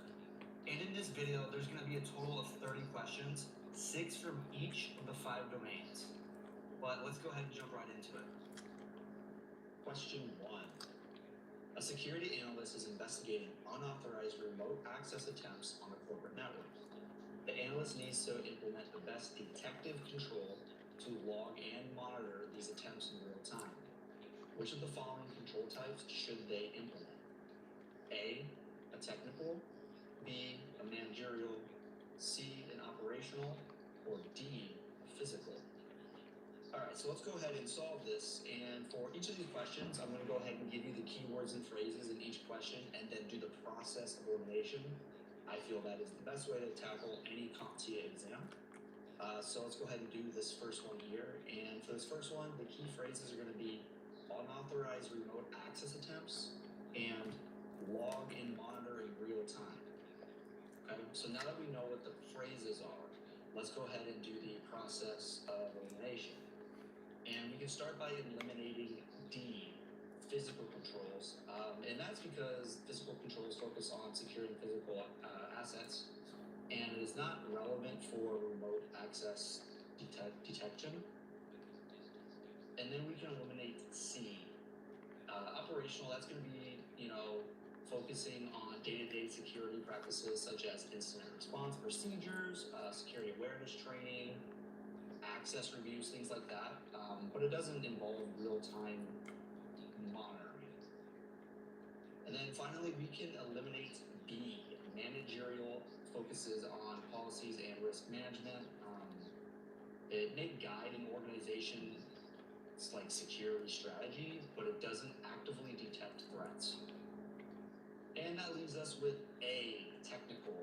And in this video, there's going to be a total of 30 questions, 6 from each of the 5 domains. But let's go ahead and jump right into it. Question 1. A security analyst is investigating unauthorized remote access attempts on a corporate network. The analyst needs to implement the best detective control to log and monitor these attempts in real time. Which of the following control types should they implement? A, a technical, B, a managerial, C, an operational, or D, a physical? Alright, so let's go ahead and solve this, and for each of these questions, I'm going to go ahead and give you the keywords and phrases in each question, and then do the process of elimination. I feel that is the best way to tackle any CompTIA exam. So let's go ahead and do this first one here, and for this first one, the key phrases are going to be unauthorized remote access attempts, and log and monitor in real time. Okay, so now that we know what the phrases are, let's go ahead and do the process of elimination. And we can start by eliminating D, physical controls. And that's because physical controls focus on securing physical assets, and it is not relevant for remote access detection. And then we can eliminate C. Operational, that's going to be, focusing on day-to-day security practices such as incident response procedures, security awareness training, access reviews, things like that, but it doesn't involve real-time monitoring. And then finally, we can eliminate B, managerial, focuses on policies and risk management. It may guide an organization's security strategy, but it doesn't actively detect threats. And that leaves us with A, technical.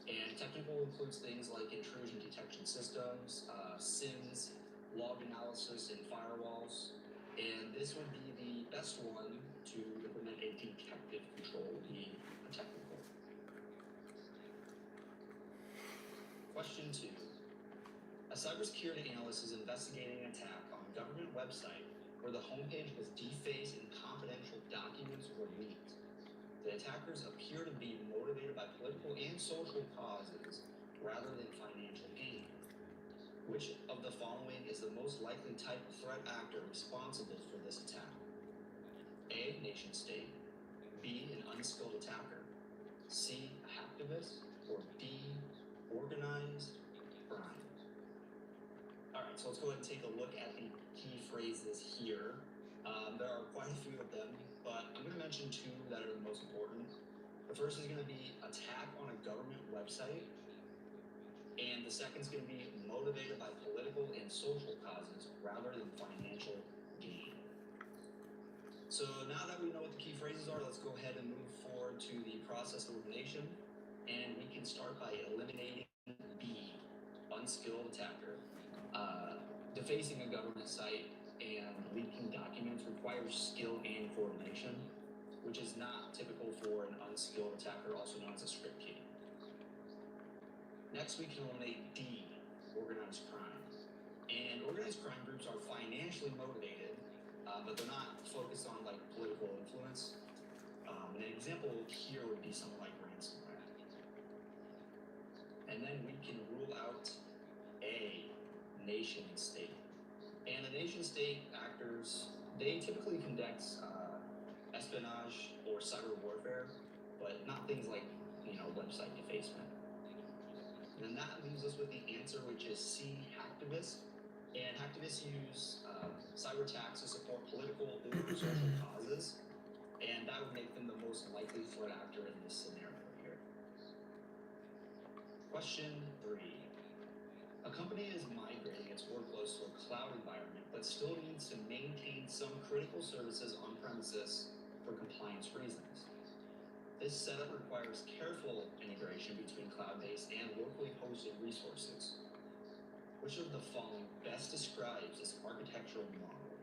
And technical includes things like intrusion detection systems, SIMs, log analysis, and firewalls. And this would be the best one to implement a detective control, would be a technical. Question 2. A cybersecurity analyst is investigating an attack on a government website where the homepage was defaced and confidential documents were leaked. The attackers appear to be motivated by political and social causes rather than financial gain. Which of the following is the most likely type of threat actor responsible for this attack? A, nation state, B, an unskilled attacker, C, a hacktivist, or D, organized crime? Alright, so let's go ahead and take a look at the key phrases here. There are quite a few of them, but I'm going to mention 2 that are the most important. The first is going to be attack on a government website, And the second is going to be motivated by political and social causes rather than financial gain. So now that we know what the key phrases are, let's go ahead and move forward to the process elimination. And we can start by eliminating B, unskilled attacker. Defacing a government site and leaking documents requires skill and coordination, which is not typical for an unskilled attacker, also known as a script kiddie. Next, we can eliminate D, organized crime. And organized crime groups are financially motivated, but they're not focused on like political influence. An example here would be something like ransomware. And then we can rule out A, nation state. And the nation state actors, they typically conduct espionage or cyber warfare, but not things like, website defacement. And then that leaves us with the answer, which is C, hacktivists. And hacktivists use cyber attacks to support political or social causes, and that would make them the most likely threat actor in this scenario here. Question 3. A company is migrating its workloads to a cloud environment, but still needs to maintain some critical services on premises for compliance reasons. This setup requires careful integration between cloud-based and locally hosted resources. Which of the following best describes this architectural model?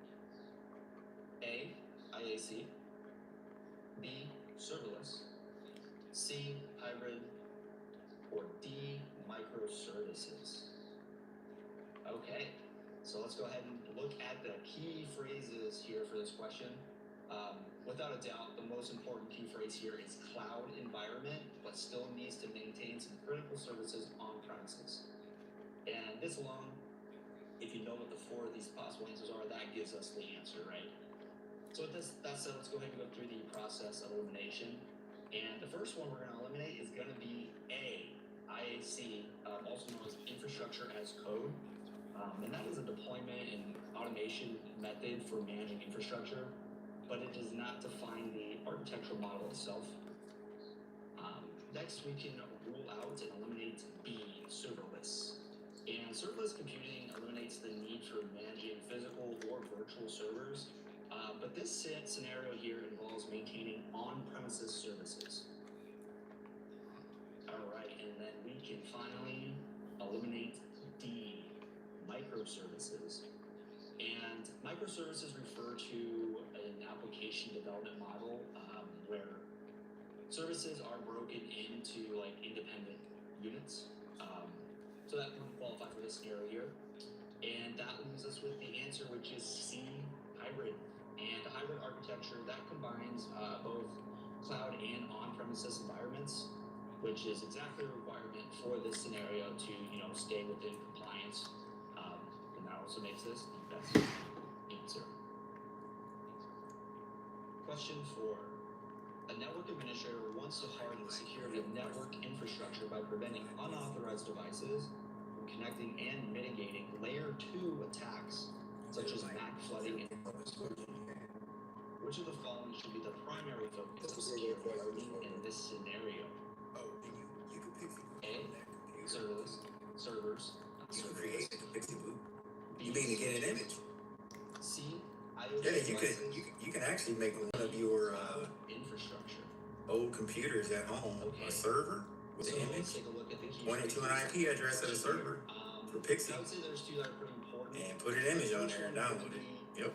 A, IAC. B, serverless. C, hybrid. Or D, microservices. Okay, so let's go ahead and look at the key phrases here for this question. Without a doubt, the most important key phrase here is cloud environment, but still needs to maintain some critical services on premises. And this alone, if you know what the 4 of these possible answers are, that gives us the answer, right? So with that said, let's go ahead and go through the process of elimination. And the first one we're going to eliminate is going to be A, IAC, also known as infrastructure as code. And that is a deployment and automation method for managing infrastructure, but it does not define the architectural model itself. Next, we can rule out and eliminate B, serverless. And serverless computing eliminates the need for managing physical or virtual servers, but this scenario here involves maintaining on-premises services. All right, and then we can finally eliminate D, microservices. And microservices refer to an application development model where services are broken into like independent units. So that would qualify for this scenario here. And that leaves us with the answer, which is C, hybrid. And a hybrid architecture that combines both cloud and on-premises environments, which is exactly a requirement for this scenario to, stay within compliance. And that also makes this the best answer. Question 4. A network administrator wants to harden the security of network infrastructure by preventing unauthorized devices from connecting and mitigating layer 2 attacks, such as MAC flooding and spoofing. Which of the following should be the primary focus of security hardening in this scenario? A, serverless, servers, serverless. You mean to get an image? C, IoT Yeah, devices. you can actually make one of your infrastructure. old computers at home a server with an image, Let's take a look at the key point it to an phrases. IP address of the server for Pixie, I would say there's 2 that are pretty important. and put an image on there and download it. Yep.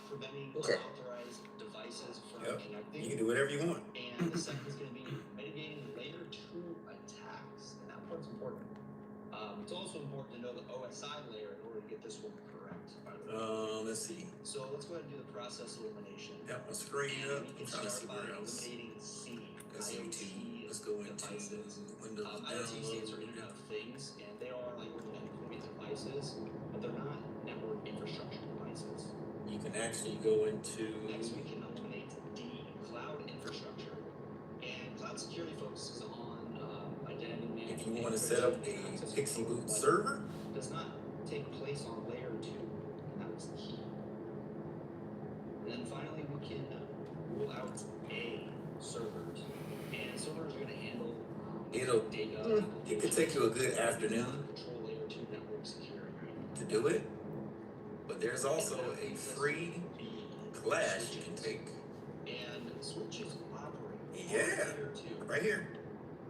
Preventing Okay. unauthorized devices from Yep. connecting. You can do whatever you want. And the second is going to be mitigating layer 2 attacks. And that part's important. It's also important to know the OSI layer in order to get this one correct, by the way. Let's see. So let's go ahead and do the process elimination. Got my screen And up. we I'm can trying to start see by where else. eliminating C, Let's IoT let's go into devices. Windows IoT stands for Internet of Things, and they are like endpoint devices, but they're not network infrastructure devices. You can actually go into. Next, we can eliminate D, cloud infrastructure. And cloud security focuses on identity management. If you want to set up a Pixie Boot server, does not take place on layer 2, and that was key. And then finally, we can rule out A, servers. And servers are going to handle it could take you a good afternoon Control layer 2 network security. to do it, but there's also a free class you can take. And switches operate. Yeah, Layer 2. right here.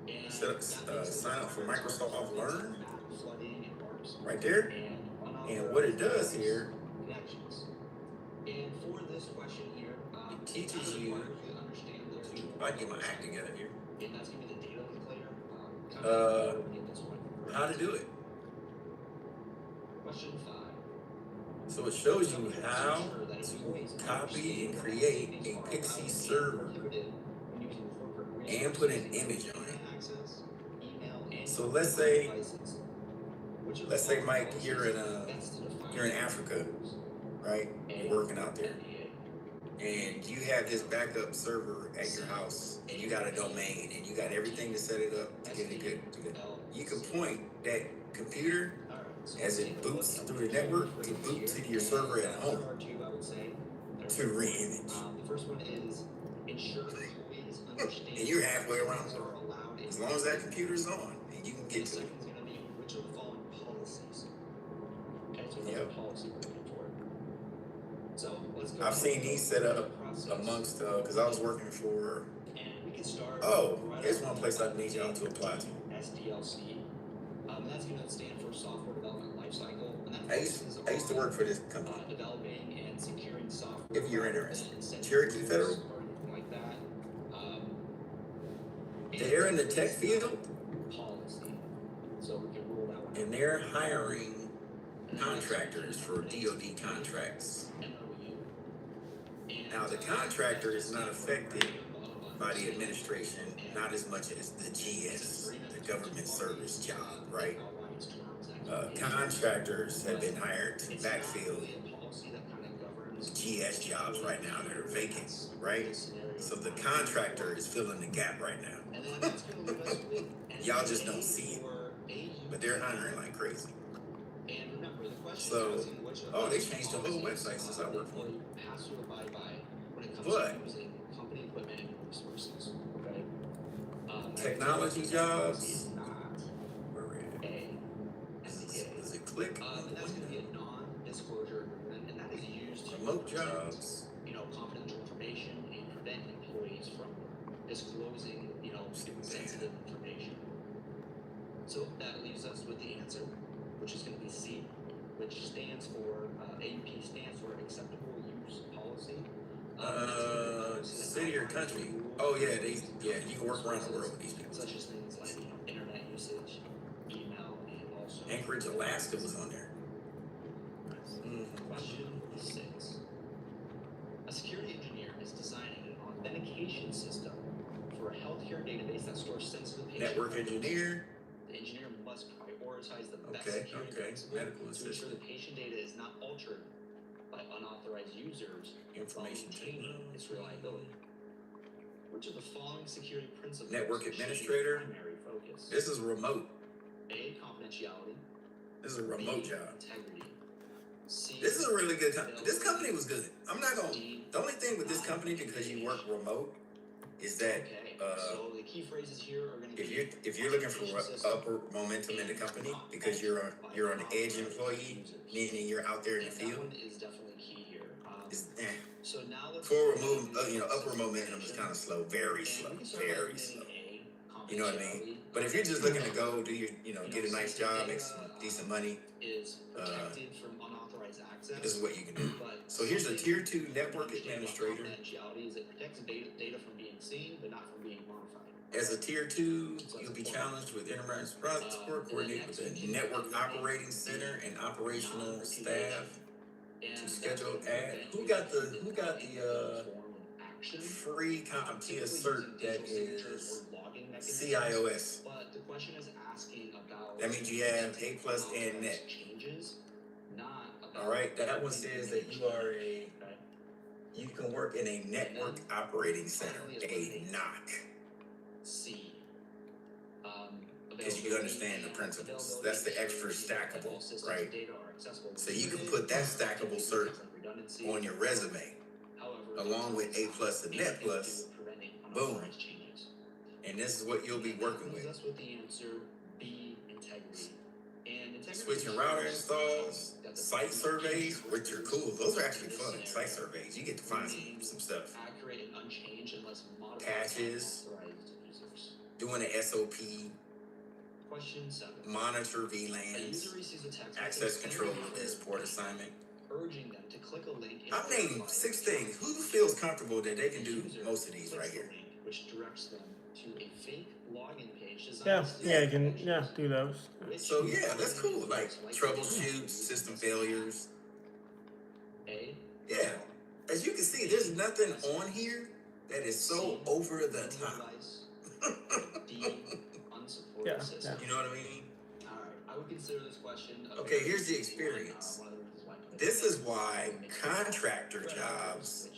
And Sign up for Microsoft Learn, flooding and water supply. right there. And what it does here, Connections. And for this question here, it teaches you to understand layer 2. if I get my act together here, And that's gonna be the data link layer. In this one. how to do it. Question 5. So it shows you how to copy and create a Pixie server and put an image on it. So let's say, Mike, you're in Africa, right? You're working out there, and you have this backup server at your house, and you got a domain, and you got everything to set it up to get it good. You can point that computer as it boots through the network to boot to your server at home to re-image. The first one is ensure employees understand. And you're halfway around the world. As long as that computer's on, and you can get to it. Second is going to be which of the following policies. Okay, so that's Yep. a policy we're looking for. So let's go. I've seen these set up amongst, because I was working for, And we can start. here's one place I need y'all to apply to. SDLC. That's going to stand for Software Development Lifecycle. And that I used to work for this company. Developing and securing software. If you're interested. Cherokee Federal. Or anything like that. They're in the tech field, Policy. So we can rule that one. and they're hiring contractors for DoD contracts. Now, the contractor is not affected by the administration, not as much as the GS, the government service job, right? Contractors have been hired to backfill the GS jobs right now that are vacant, right? So the contractor is filling the gap right now. Y'all just don't see it, but they're hiring like crazy. So, they changed the whole website since I worked for them. But technology jobs, where we at? Does it click? And that's going to be a non-disclosure agreement, and that is used to Remote jobs. Confidential information and prevent employees from disclosing, sensitive information. So that leaves us with the answer, which is going to be C, which stands for AUP stands for Acceptable Use Policy. City or country? Oh yeah, you can work around the world with these people. Such as things like internet usage, email, and also Anchorage, Alaska was on there. Question 6. A security engineer is designing an authentication system for a healthcare database that stores sensitive patient Network records. engineer. The engineer must prioritize the best Okay, security okay. principle Medical to ensure assistant. the patient data is not altered by unauthorized users while Information maintaining its reliability. Which of the following security principles Network should be administrator. primary focus? This is remote. A. Confidentiality. This is a remote B, job. Integrity. C. This is a really good company. This company was good. I'm not gonna. D. The only thing with this company, because you work remote, is that Okay. So the key phrases here are going to be if you're looking for upward momentum in the company, because you're an edge employee, meaning you're out there in the That field, one is definitely key here. So now let's upward momentum is kind of slow, very slow, very slow. You know what I mean? But if you're just looking to go do your, get a nice job, make some decent money, is protected from unauthorized access. this is what you can do. So here's a tier 2 network administrator. Confidentiality is it protects data from being seen, but not from being modified. As a tier 2, you'll be challenged with enterprise process support, coordinate with the network operating center and operational staff to schedule who got the free CompTIA cert that is CIOS. But the question is asking about That means you have A+ and net. changes, not about Alright, that one says that you can work in a network operating center, a NOC. C. Because you understand the principles. That's the extra stackable, right? So you can put that stackable cert on your resume, along with A+ and Net+. Boom. And this is what you'll be working with. Us with the answer B, integrity. And integrity Switching router installs, site surveys, which are cool. Those are actually fun. Site surveys, you get to find some stuff. Accurate and unchanged unless modified patches, authorized users. doing an SOP, Question 7. monitor VLANs, access control with this port assignment. Urging them to click a link. I've named 6 things. Who feels comfortable that they can do most of these right here? Which directs them to a fake login page Yeah, you can do those. So yeah, that's cool. Like troubleshoot system failures. Yeah. As you can see, there's nothing on here that is so over the top. Yeah. You know what I mean? Alright, I would consider this question. Okay, here's the experience. This is why contractor jobs,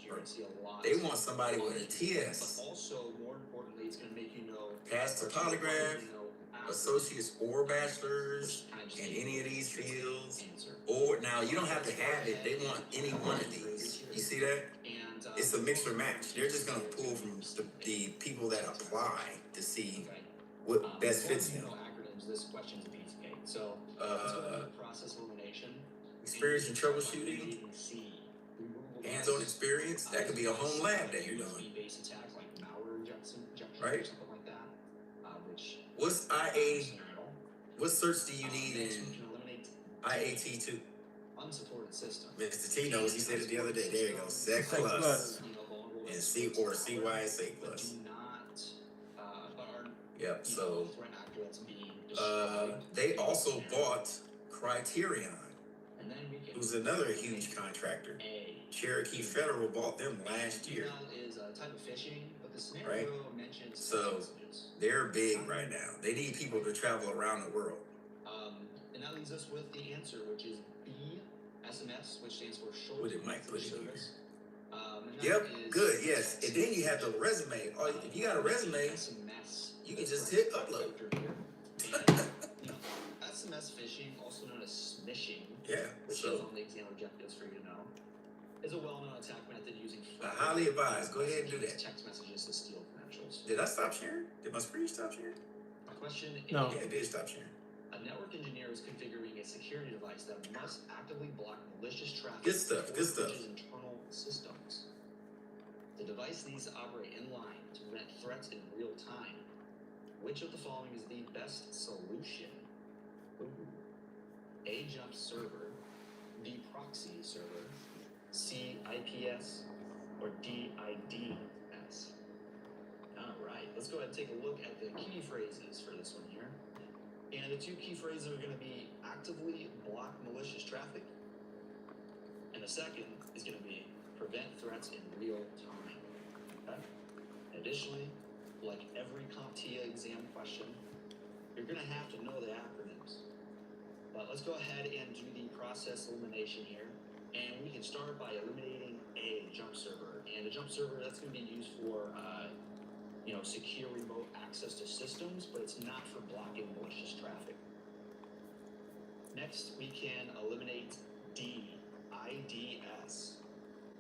they want somebody with a TS. But also, more importantly, it's going to make you know pass the polygraph, associates or bachelors in any of these fields. Or now you don't have to have it. They want any one of these. You see that? It's a mix or match. They're just gonna pull from the people that apply to see what best fits them. This question is a piece of cake. So process elimination. Experience in troubleshooting. Hands-on experience. That could be a home lab that you're doing. Base attacks like malware injection right? or something like that. What's IA? What certs do you need in IAT2? Unsupported system. Mr. T knows. He said it the other day. There you go. SEC plus and C or CYSA plus. Yep. So they also bought Criterion, who's another huge contractor. Cherokee Federal bought them last year. Right? So they're big right now. They need people to travel around the world. And that leaves us with the answer, which is B, SMS, which stands for short message service. Yep, good, yes. And then you have the resume. Or if you got a resume, you can just hit upload. SMS phishing, also known as smishing, which so is on the exam objectives for you to know, is a well-known attack method using highly advised. Go ahead and do that. Text messages to steal credentials. Did I stop sharing? Did my screen stop sharing? Question No. Yeah, it did stop sharing. A network engineer is configuring a security device that must actively block malicious traffic. Good stuff. Good stuff. Internal systems. The device needs to operate in line to prevent threats in real time. Which of the following is the best solution? A, jump server, B, proxy server, C, IPS, or D, IDS? Alright, let's go ahead and take a look at the key phrases for this one here. And the 2 key phrases are going to be actively block malicious traffic. And the second is going to be prevent threats in real time. Okay? Additionally, like every CompTIA exam question, you're going to have to know the acronyms. But let's go ahead and do the process elimination here. And we can start by eliminating a jump server. And a jump server, that's going to be used for secure remote access to systems, but it's not for blocking malicious traffic. Next, we can eliminate D, IDS.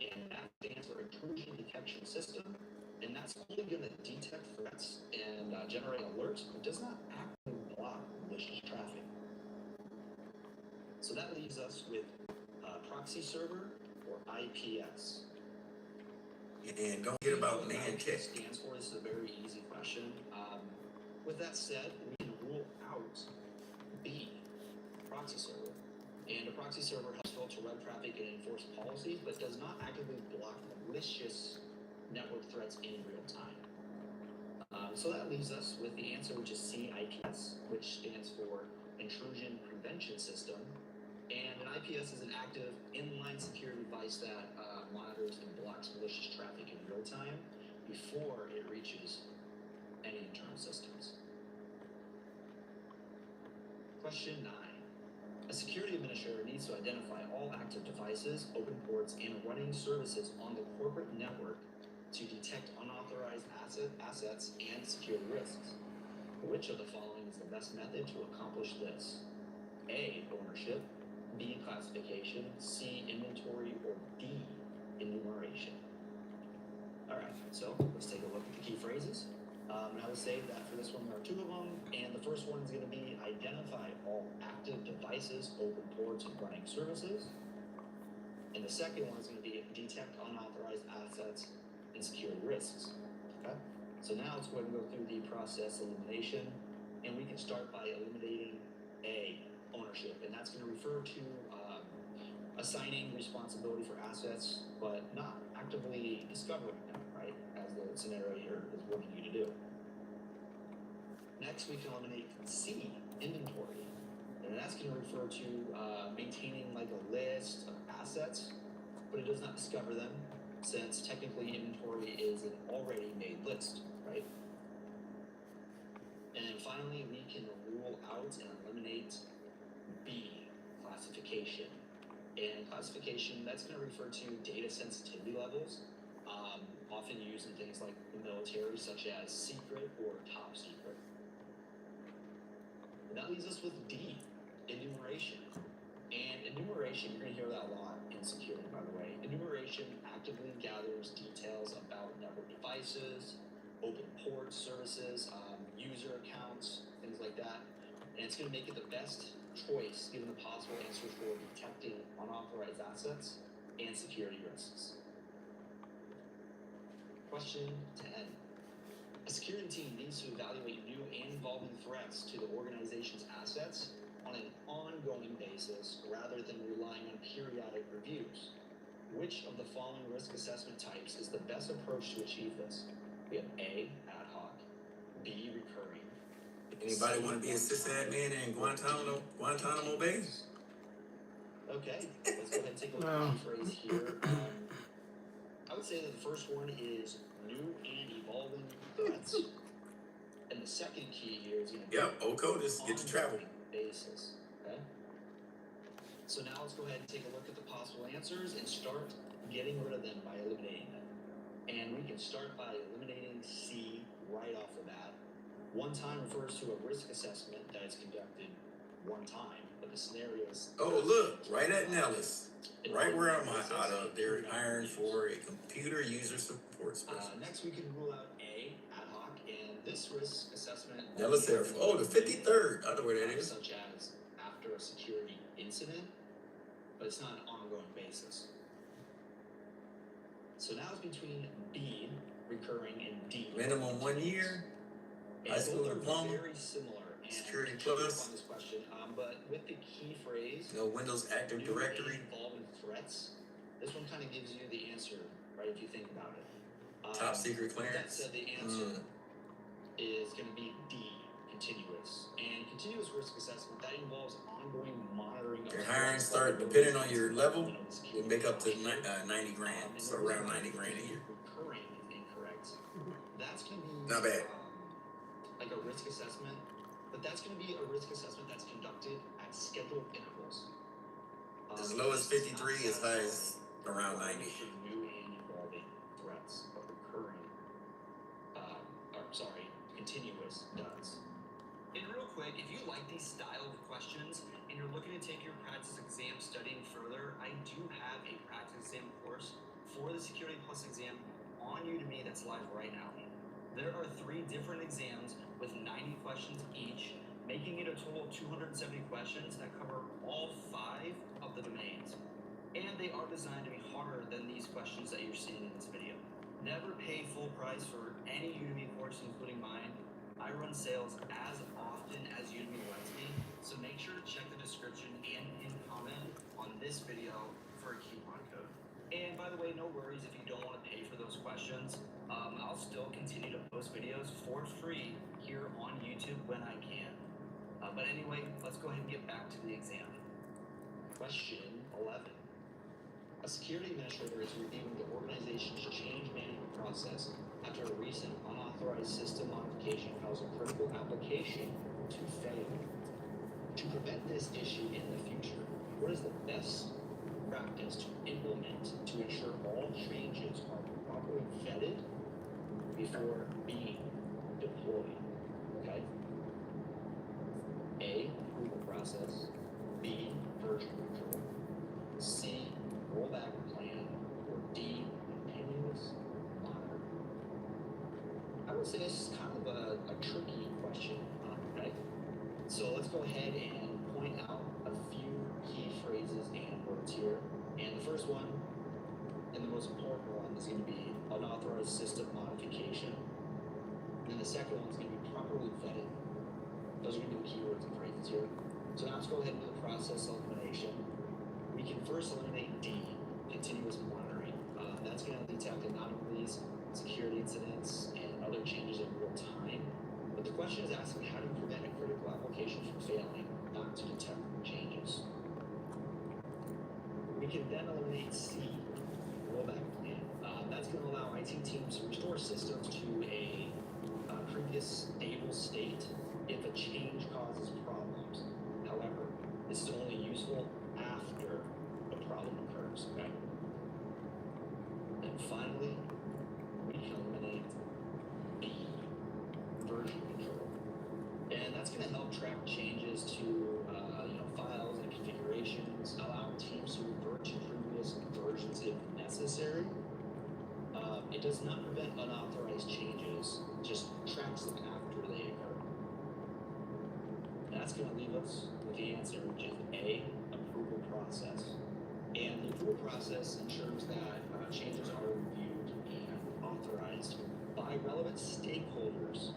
And that stands for intrusion detection system. And that's only going to detect threats and generate alerts, but does not actively block malicious traffic. So that leaves us with proxy server or IPS. And don't forget about man check. Stands for, this is a very easy question. With that said, we can rule out B, proxy server. And a proxy server helps filter web traffic and enforce policies, but does not actively block malicious network threats in real time. So that leaves us with the answer, which is C, IPS, which stands for intrusion prevention system. And an IPS is an active inline security device that monitors and blocks malicious traffic in real time before it reaches any internal systems. Question 9. A security administrator needs to identify all active devices, open ports, and running services on the corporate network to detect unauthorized assets and security risks. Which of the following is the best method to accomplish this? A, ownership, B, classification, C, inventory, or D, enumeration? Alright, so let's take a look at the key phrases. And I would say that for this one, there are two of them, and the first one is going to be identify all active devices, open ports, and running services. And the second one is going to be detect unauthorized assets and security risks. Okay? So now let's go ahead and go through the process elimination, and we can start by eliminating A, ownership, and that's going to refer to assigning responsibility for assets, but not actively discovering them, right? As the scenario here is wanting you to do. Next, we can eliminate C, inventory, and that's going to refer to maintaining like a list of assets, but it does not discover them, since technically inventory is an already made list, right? And then finally, we can rule out and eliminate B, classification. And classification, that's going to refer to data sensitivity levels, often used in things like the military, such as secret or top secret. And that leaves us with D, enumeration. And enumeration, you're going to hear that a lot in security, by the way. Enumeration actively gathers details about network devices, open ports, services, user accounts, things like that. And it's going to make it the best choice given the possible answers for detecting unauthorized assets and security risks. Question 10. A security team needs to evaluate new and evolving threats to the organization's assets on an ongoing basis rather than relying on periodic reviews. Which of the following risk assessment types is the best approach to achieve this? We have A, ad hoc, B, recurring. Anybody want to be a sysadmin in Guantanamo Bay? Okay, let's go ahead and take a look at the phrase here. I would say that the first one is new and evolving threats. And the second key here is going to be OCODIS, get to travel. Basis. Okay. So now let's go ahead and take a look at the possible answers and start getting rid of them by eliminating them. And we can start by eliminating C right off the bat. One time refers to a risk assessment that is conducted one time, but the scenario is. Oh, look, right at Nellis. Right where I'm at, they're hiring for a computer user support specialist. Next, we can rule out A, ad hoc, and this risk assessment. Nellis Air Force. Oh, the 53rd. I know where that is. Such as after a security incident, but it's not an ongoing basis. So now it's between B, recurring, and D. Minimum 1 year. And High school both are diploma. very similar. And Security plus. plus. On this question, but with the key phrase. Windows Active new Directory. and evolving threats. This one kind of gives you the answer, right? If you think about it. Top secret That clearance. said, the answer is going to be D, continuous. And continuous risk assessment, that involves ongoing monitoring of. Your hiring start depending on your level. You make up to 90 grand, so around 90 grand a year. Recurring is incorrect. That's going to be Not bad. Like a risk assessment, but that's going to be a risk assessment that's conducted at scheduled intervals. As low as 53, as high as around 90. For new and evolving threats, but recurring, continuous does. And real quick, if you like these style of questions and you're looking to take your practice exam studying further, I do have a practice exam course for the Security Plus exam on Udemy that's live right now. There are 3 different exams with 90 questions each, making it a total of 270 questions that cover all 5 of the domains. And they are designed to be harder than these questions that you're seeing in this video. Never pay full price for any Udemy course, including mine. I run sales as often as Udemy lets me, so make sure to check the description and pin comment on this video for a coupon code. And by the way, no worries if you don't want to pay for those questions. I'll still continue to post videos for free here on YouTube when I can. But anyway, let's go ahead and get back to the exam. Question 11. A security administrator is reviewing the organization's change management process after a recent unauthorized system modification caused a critical application to fail. To prevent this issue in the future, what is the best practice to implement to ensure all changes are properly vetted before being deployed? Okay? A, approval process. B, version control. C, rollback plan. Or D, continuous monitoring. I would would say this is kind of a tricky question, okay? So let's go ahead and point out a few key phrases and words here. And the first one, and the most important one, is going to be unauthorized system modification. And then the second one is going to be properly vetted. Those are going to be the keywords and phrases here. So now let's go ahead and do the process elimination. We can first eliminate D, continuous monitoring. That's going to detect anomalies, security incidents, and other changes in real time. But the question is asking, how do you prevent a critical application from failing, not to detect changes? We can then eliminate C, rollback plan. That's going to allow IT teams to restore systems to a previous stable state if a change causes problems. However, this is only useful after a problem occurs, okay? And finally, we can eliminate B, version control. And that's going to help track changes to files and configurations, allowing teams to revert to previous versions if necessary. It does not prevent unauthorized changes, just tracks them after they occur. And that's going to leave us with the answer, which is A, approval process. And the approval process ensures that changes are reviewed and authorized by relevant stakeholders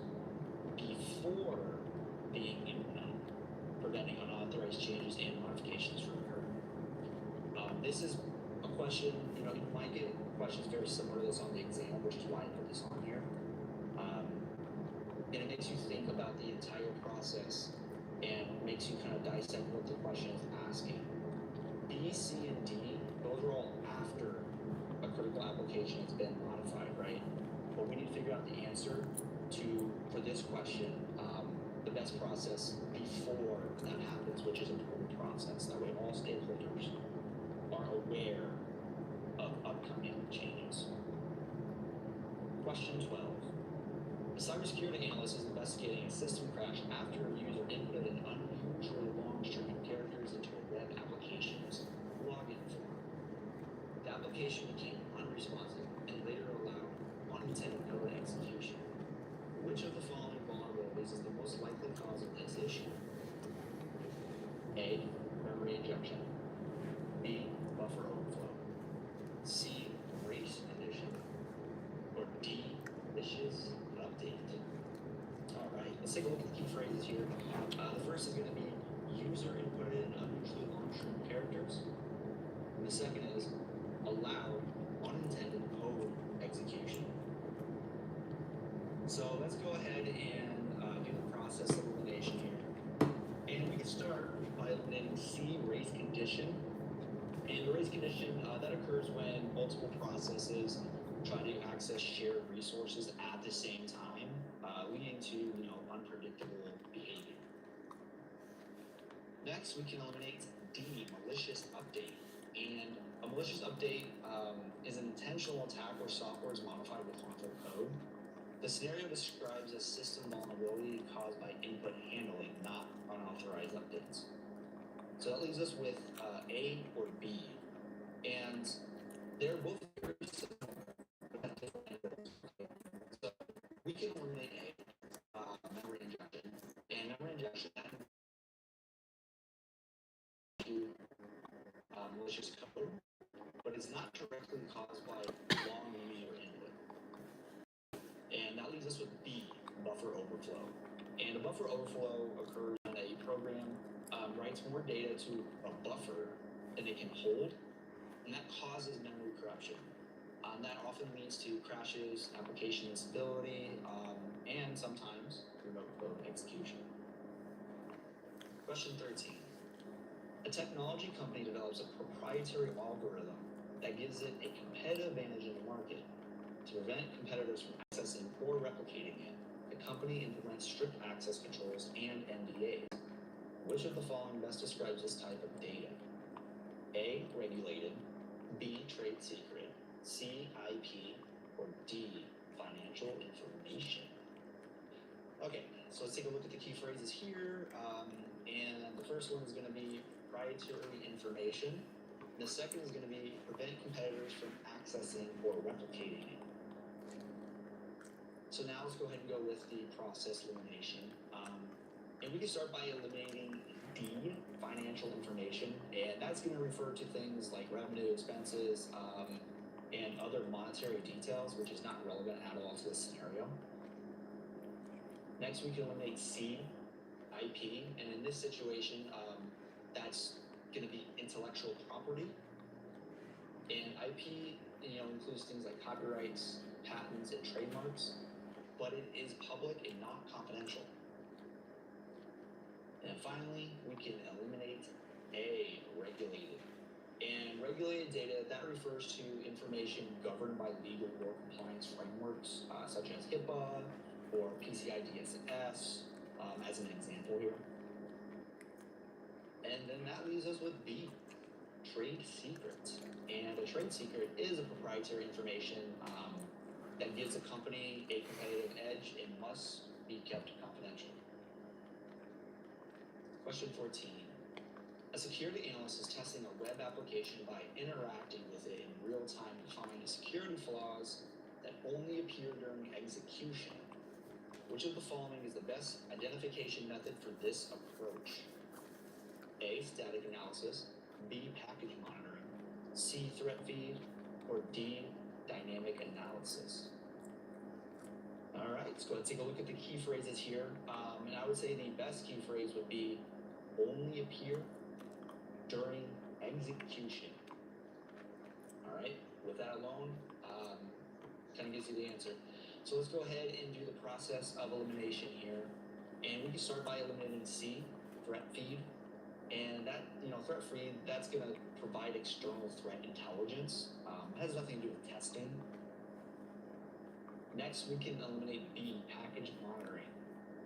before being implemented, preventing unauthorized changes and modifications from occurring. This is a question, you might get questions very similar to this on the exam, which is why I put this on here. And it makes you think about the entire process and makes you kind of dissect what the question is asking. B, C, and D, those are all after a critical application has been modified, right? But we need to figure out the answer for this question, the best process before that happens, which is a approval process. That way all stakeholders are aware of upcoming changes. Question 12. A cybersecurity analyst is investigating a system crash after a user inputted an unusually long string of characters into a web application's login form. The application became unresponsive and later allowed unintended code execution. Which of the following vulnerabilities is the most likely cause of this issue? A, memory injection. B, buffer overflow. C, race condition. Or D, malicious update. All right, let's take a look at the key phrases here. The first is going to be user inputted an unusually long string of characters. And the second is allowed unintended code execution. So let's go ahead and do the process of elimination here. And we can start by eliminating C, race condition. And the race condition, that occurs when multiple processes try to access shared resources at the same time, leading to unpredictable behavior. Next, we can eliminate D, malicious update. And a malicious update is an intentional attack where software is modified with harmful code. The scenario describes a system vulnerability caused by input handling, not unauthorized updates. So that leaves us with A or B. And they're both very similar. So we can eliminate A, memory injection. And memory injection to malicious code, but it's not directly caused by long user input. And that leaves us with B, buffer overflow. And a buffer overflow occurs when a program writes more data to a buffer than it can hold, and that causes memory corruption. That often leads to crashes, application instability, and sometimes remote code execution. Question 13. A technology company develops a proprietary algorithm that gives it a competitive advantage in the market. To prevent competitors from accessing or replicating it, the company implements strict access controls and NDAs. Which of the following best describes this type of data? A, regulated. B, trade secret. C, IP. Or D, financial information. Okay, so let's take a look at the key phrases here. And the first one is going to be proprietary information. The second is going to be prevent competitors from accessing or replicating it. So now let's go ahead and go with the process elimination. And we can start by eliminating D, financial information, and that's going to refer to things like revenue, expenses, and other monetary details, which is not relevant at all to this scenario. Next, we can eliminate C, IP, and in this situation, that's going to be intellectual property. And IP, includes things like copyrights, patents, and trademarks, but it is public and not confidential. And finally, we can eliminate A, regulated. And regulated data, that refers to information governed by legal or compliance frameworks, such as HIPAA or PT.68, as an example here. And then that leaves us with B, trade secrets. And a trade secret is a proprietary information that gives a company a competitive edge and must be kept confidential. Question 14. A security analyst is testing a web application by interacting with it in real time to find security flaws that only appear during execution. Which of the following is the best identification method for this approach? A, static analysis, B, package monitoring, C, threat feed, or D, dynamic analysis. All right, let's go ahead and take a look at the key phrases here. And I would say the best key phrase would be only appear during execution. All right, with that alone, kind of gives you the answer. So let's go ahead and do the process of elimination here. And we can start by eliminating C, threat feed. And that, threat feed, that's going to provide external threat intelligence. It has nothing to do with testing. Next, we can eliminate B, package monitoring.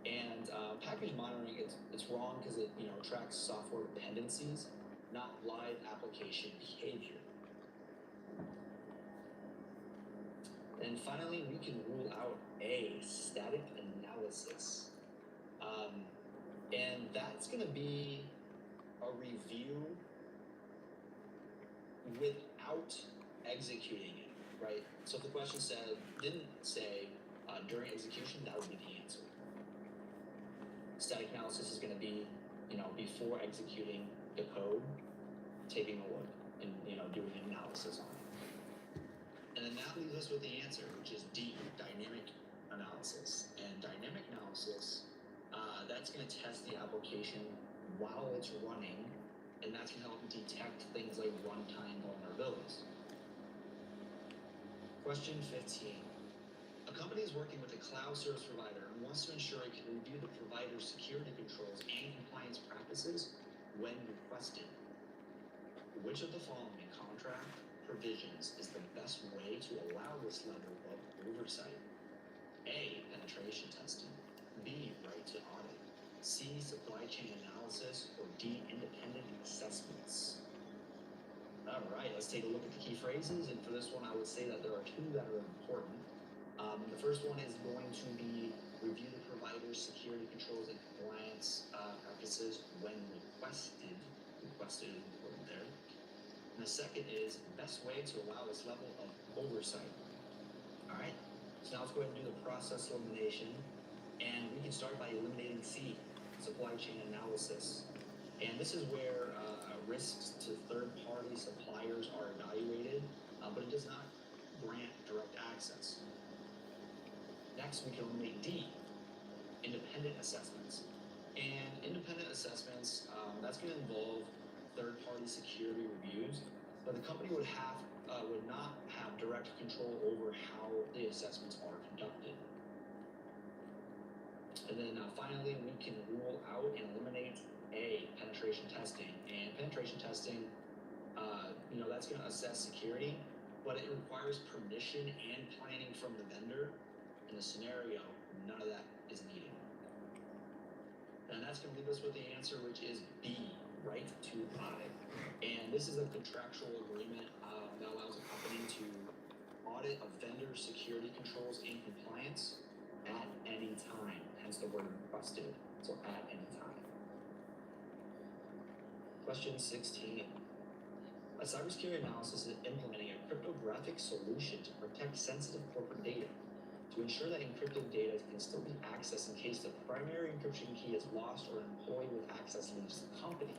And package monitoring, it's wrong because it tracks software dependencies, not live application behavior. And finally, we can rule out A, static analysis. And that's going to be a review without executing it, right? So if the question didn't say during execution, that would be the answer. Static analysis is going to be, before executing the code, taking a look and, doing an analysis on it. And then that leaves us with the answer, which is D, dynamic analysis. And dynamic analysis, that's going to test the application while it's running, and that's going to help detect things like runtime vulnerabilities. Question 15. A company is working with a cloud service provider and wants to ensure it can review the provider's security controls and compliance practices when requested. Which of the following contract provisions is the best way to allow this level of oversight? A, penetration testing, B, right to audit, C, supply chain analysis, or D, independent assessments. All right, let's take a look at the key phrases, and for this one I would say that there are two that are important. The first one is going to be review the provider's security controls and compliance practices when requested. Requested is important there. And the second is best way to allow this level of oversight. All right, so now let's go ahead and do the process elimination. And we can start by eliminating C, supply chain analysis. And this is where risks to third-party suppliers are evaluated, but it does not grant direct access. Next, we can eliminate D, independent assessments. And independent assessments, that's going to involve third-party security reviews, but the company would not have direct control over how the assessments are conducted. And then finally, we can rule out and eliminate A, penetration testing. And penetration testing, that's going to assess security, but it requires permission and planning from the vendor. In the scenario, none of that is needed. And that's going to leave us with the answer, which is B, right to audit. And this is a contractual agreement that allows a company to audit a vendor's security controls and compliance at any time, hence the word requested, so at any time. Question 16. A cybersecurity analysis is implementing a cryptographic solution to protect sensitive corporate data. To to ensure that encrypted data can still be accessed in case the primary encryption key is lost or an employee with access leaves the company.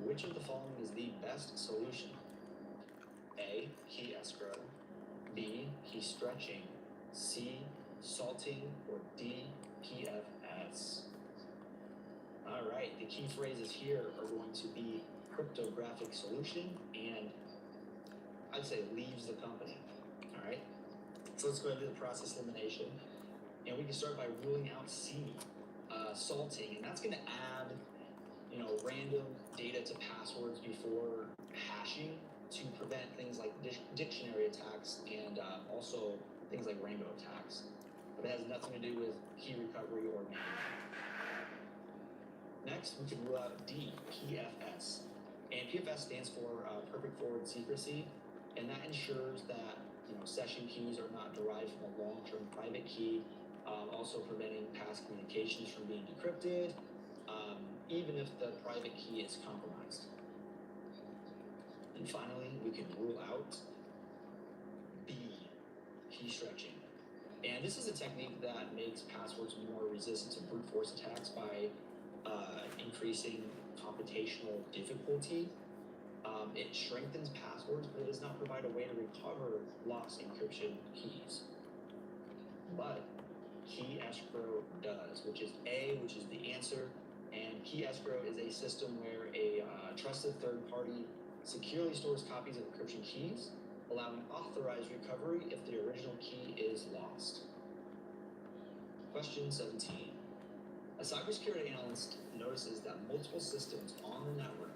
Which of the following is the best solution? A. Key escrow. B. Key stretching. C. Salting. Or D. PFS. Alright, the key phrases here are going to be cryptographic solution and I'd say leaves the company. Alright, so let's go ahead and do the process elimination. And we can start by ruling out C, salting, and that's going to add, random data to passwords before hashing to prevent things like dictionary attacks and also things like rainbow attacks. But it has nothing to do with key recovery or management. Next, we can rule out D, PFS. And PFS stands for perfect forward secrecy, and that ensures that session keys are not derived from a long-term private key, also preventing past communications from being decrypted, even if the private key is compromised. And finally, we can rule out B, key stretching. And this is a technique that makes passwords more resistant to brute force attacks by increasing computational difficulty. It strengthens passwords, but it does not provide a way to recover lost encryption keys. But key escrow does, which is A, which is the answer. And key escrow is a system where a trusted third party securely stores copies of encryption keys, allowing authorized recovery if the original key is lost. Question 17. A cybersecurity analyst notices that multiple systems on the network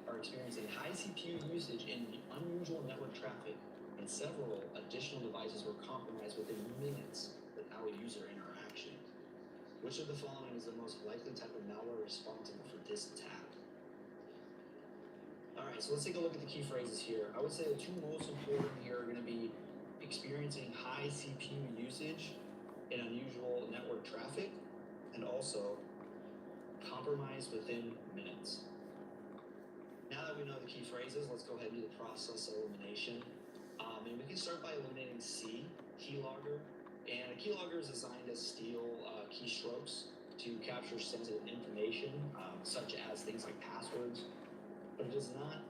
are experiencing high CPU usage in the unusual network traffic, and several additional devices were compromised within minutes without user interaction. Which of the following is the most likely type of malware responsible for this attack? Alright, so let's take a look at the key phrases here. I would say the two most important here are going to be experiencing high CPU usage in unusual network traffic, and also compromised within minutes. Now that we know the key phrases, let's go ahead and do the process elimination. And we can start by eliminating C, keylogger. And a keylogger is designed to steal keystrokes to capture sensitive information, such as things like passwords, but it does not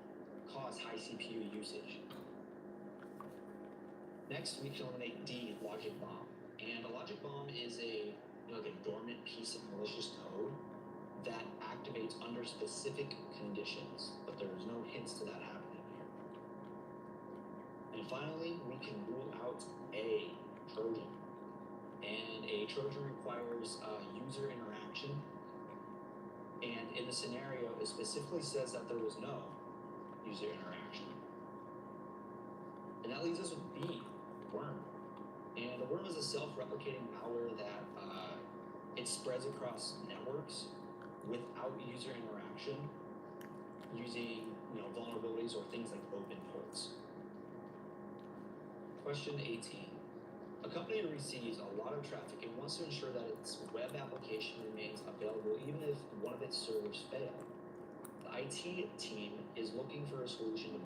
cause high CPU usage. Next, we can eliminate D, logic bomb. And a logic bomb is a dormant piece of malicious code that activates under specific conditions, but there's no hints to that happening here. And finally, we can rule out A, Trojan. And a Trojan requires user interaction. And in the scenario, it specifically says that there was no user interaction. And that leaves us with B, worm. And a worm is a self-replicating malware that it spreads across networks without user interaction, using vulnerabilities or things like open ports. Question 18. A company receives a lot of traffic and wants to ensure that its web application remains available even if one of its servers fail. The IT team is looking for a solution to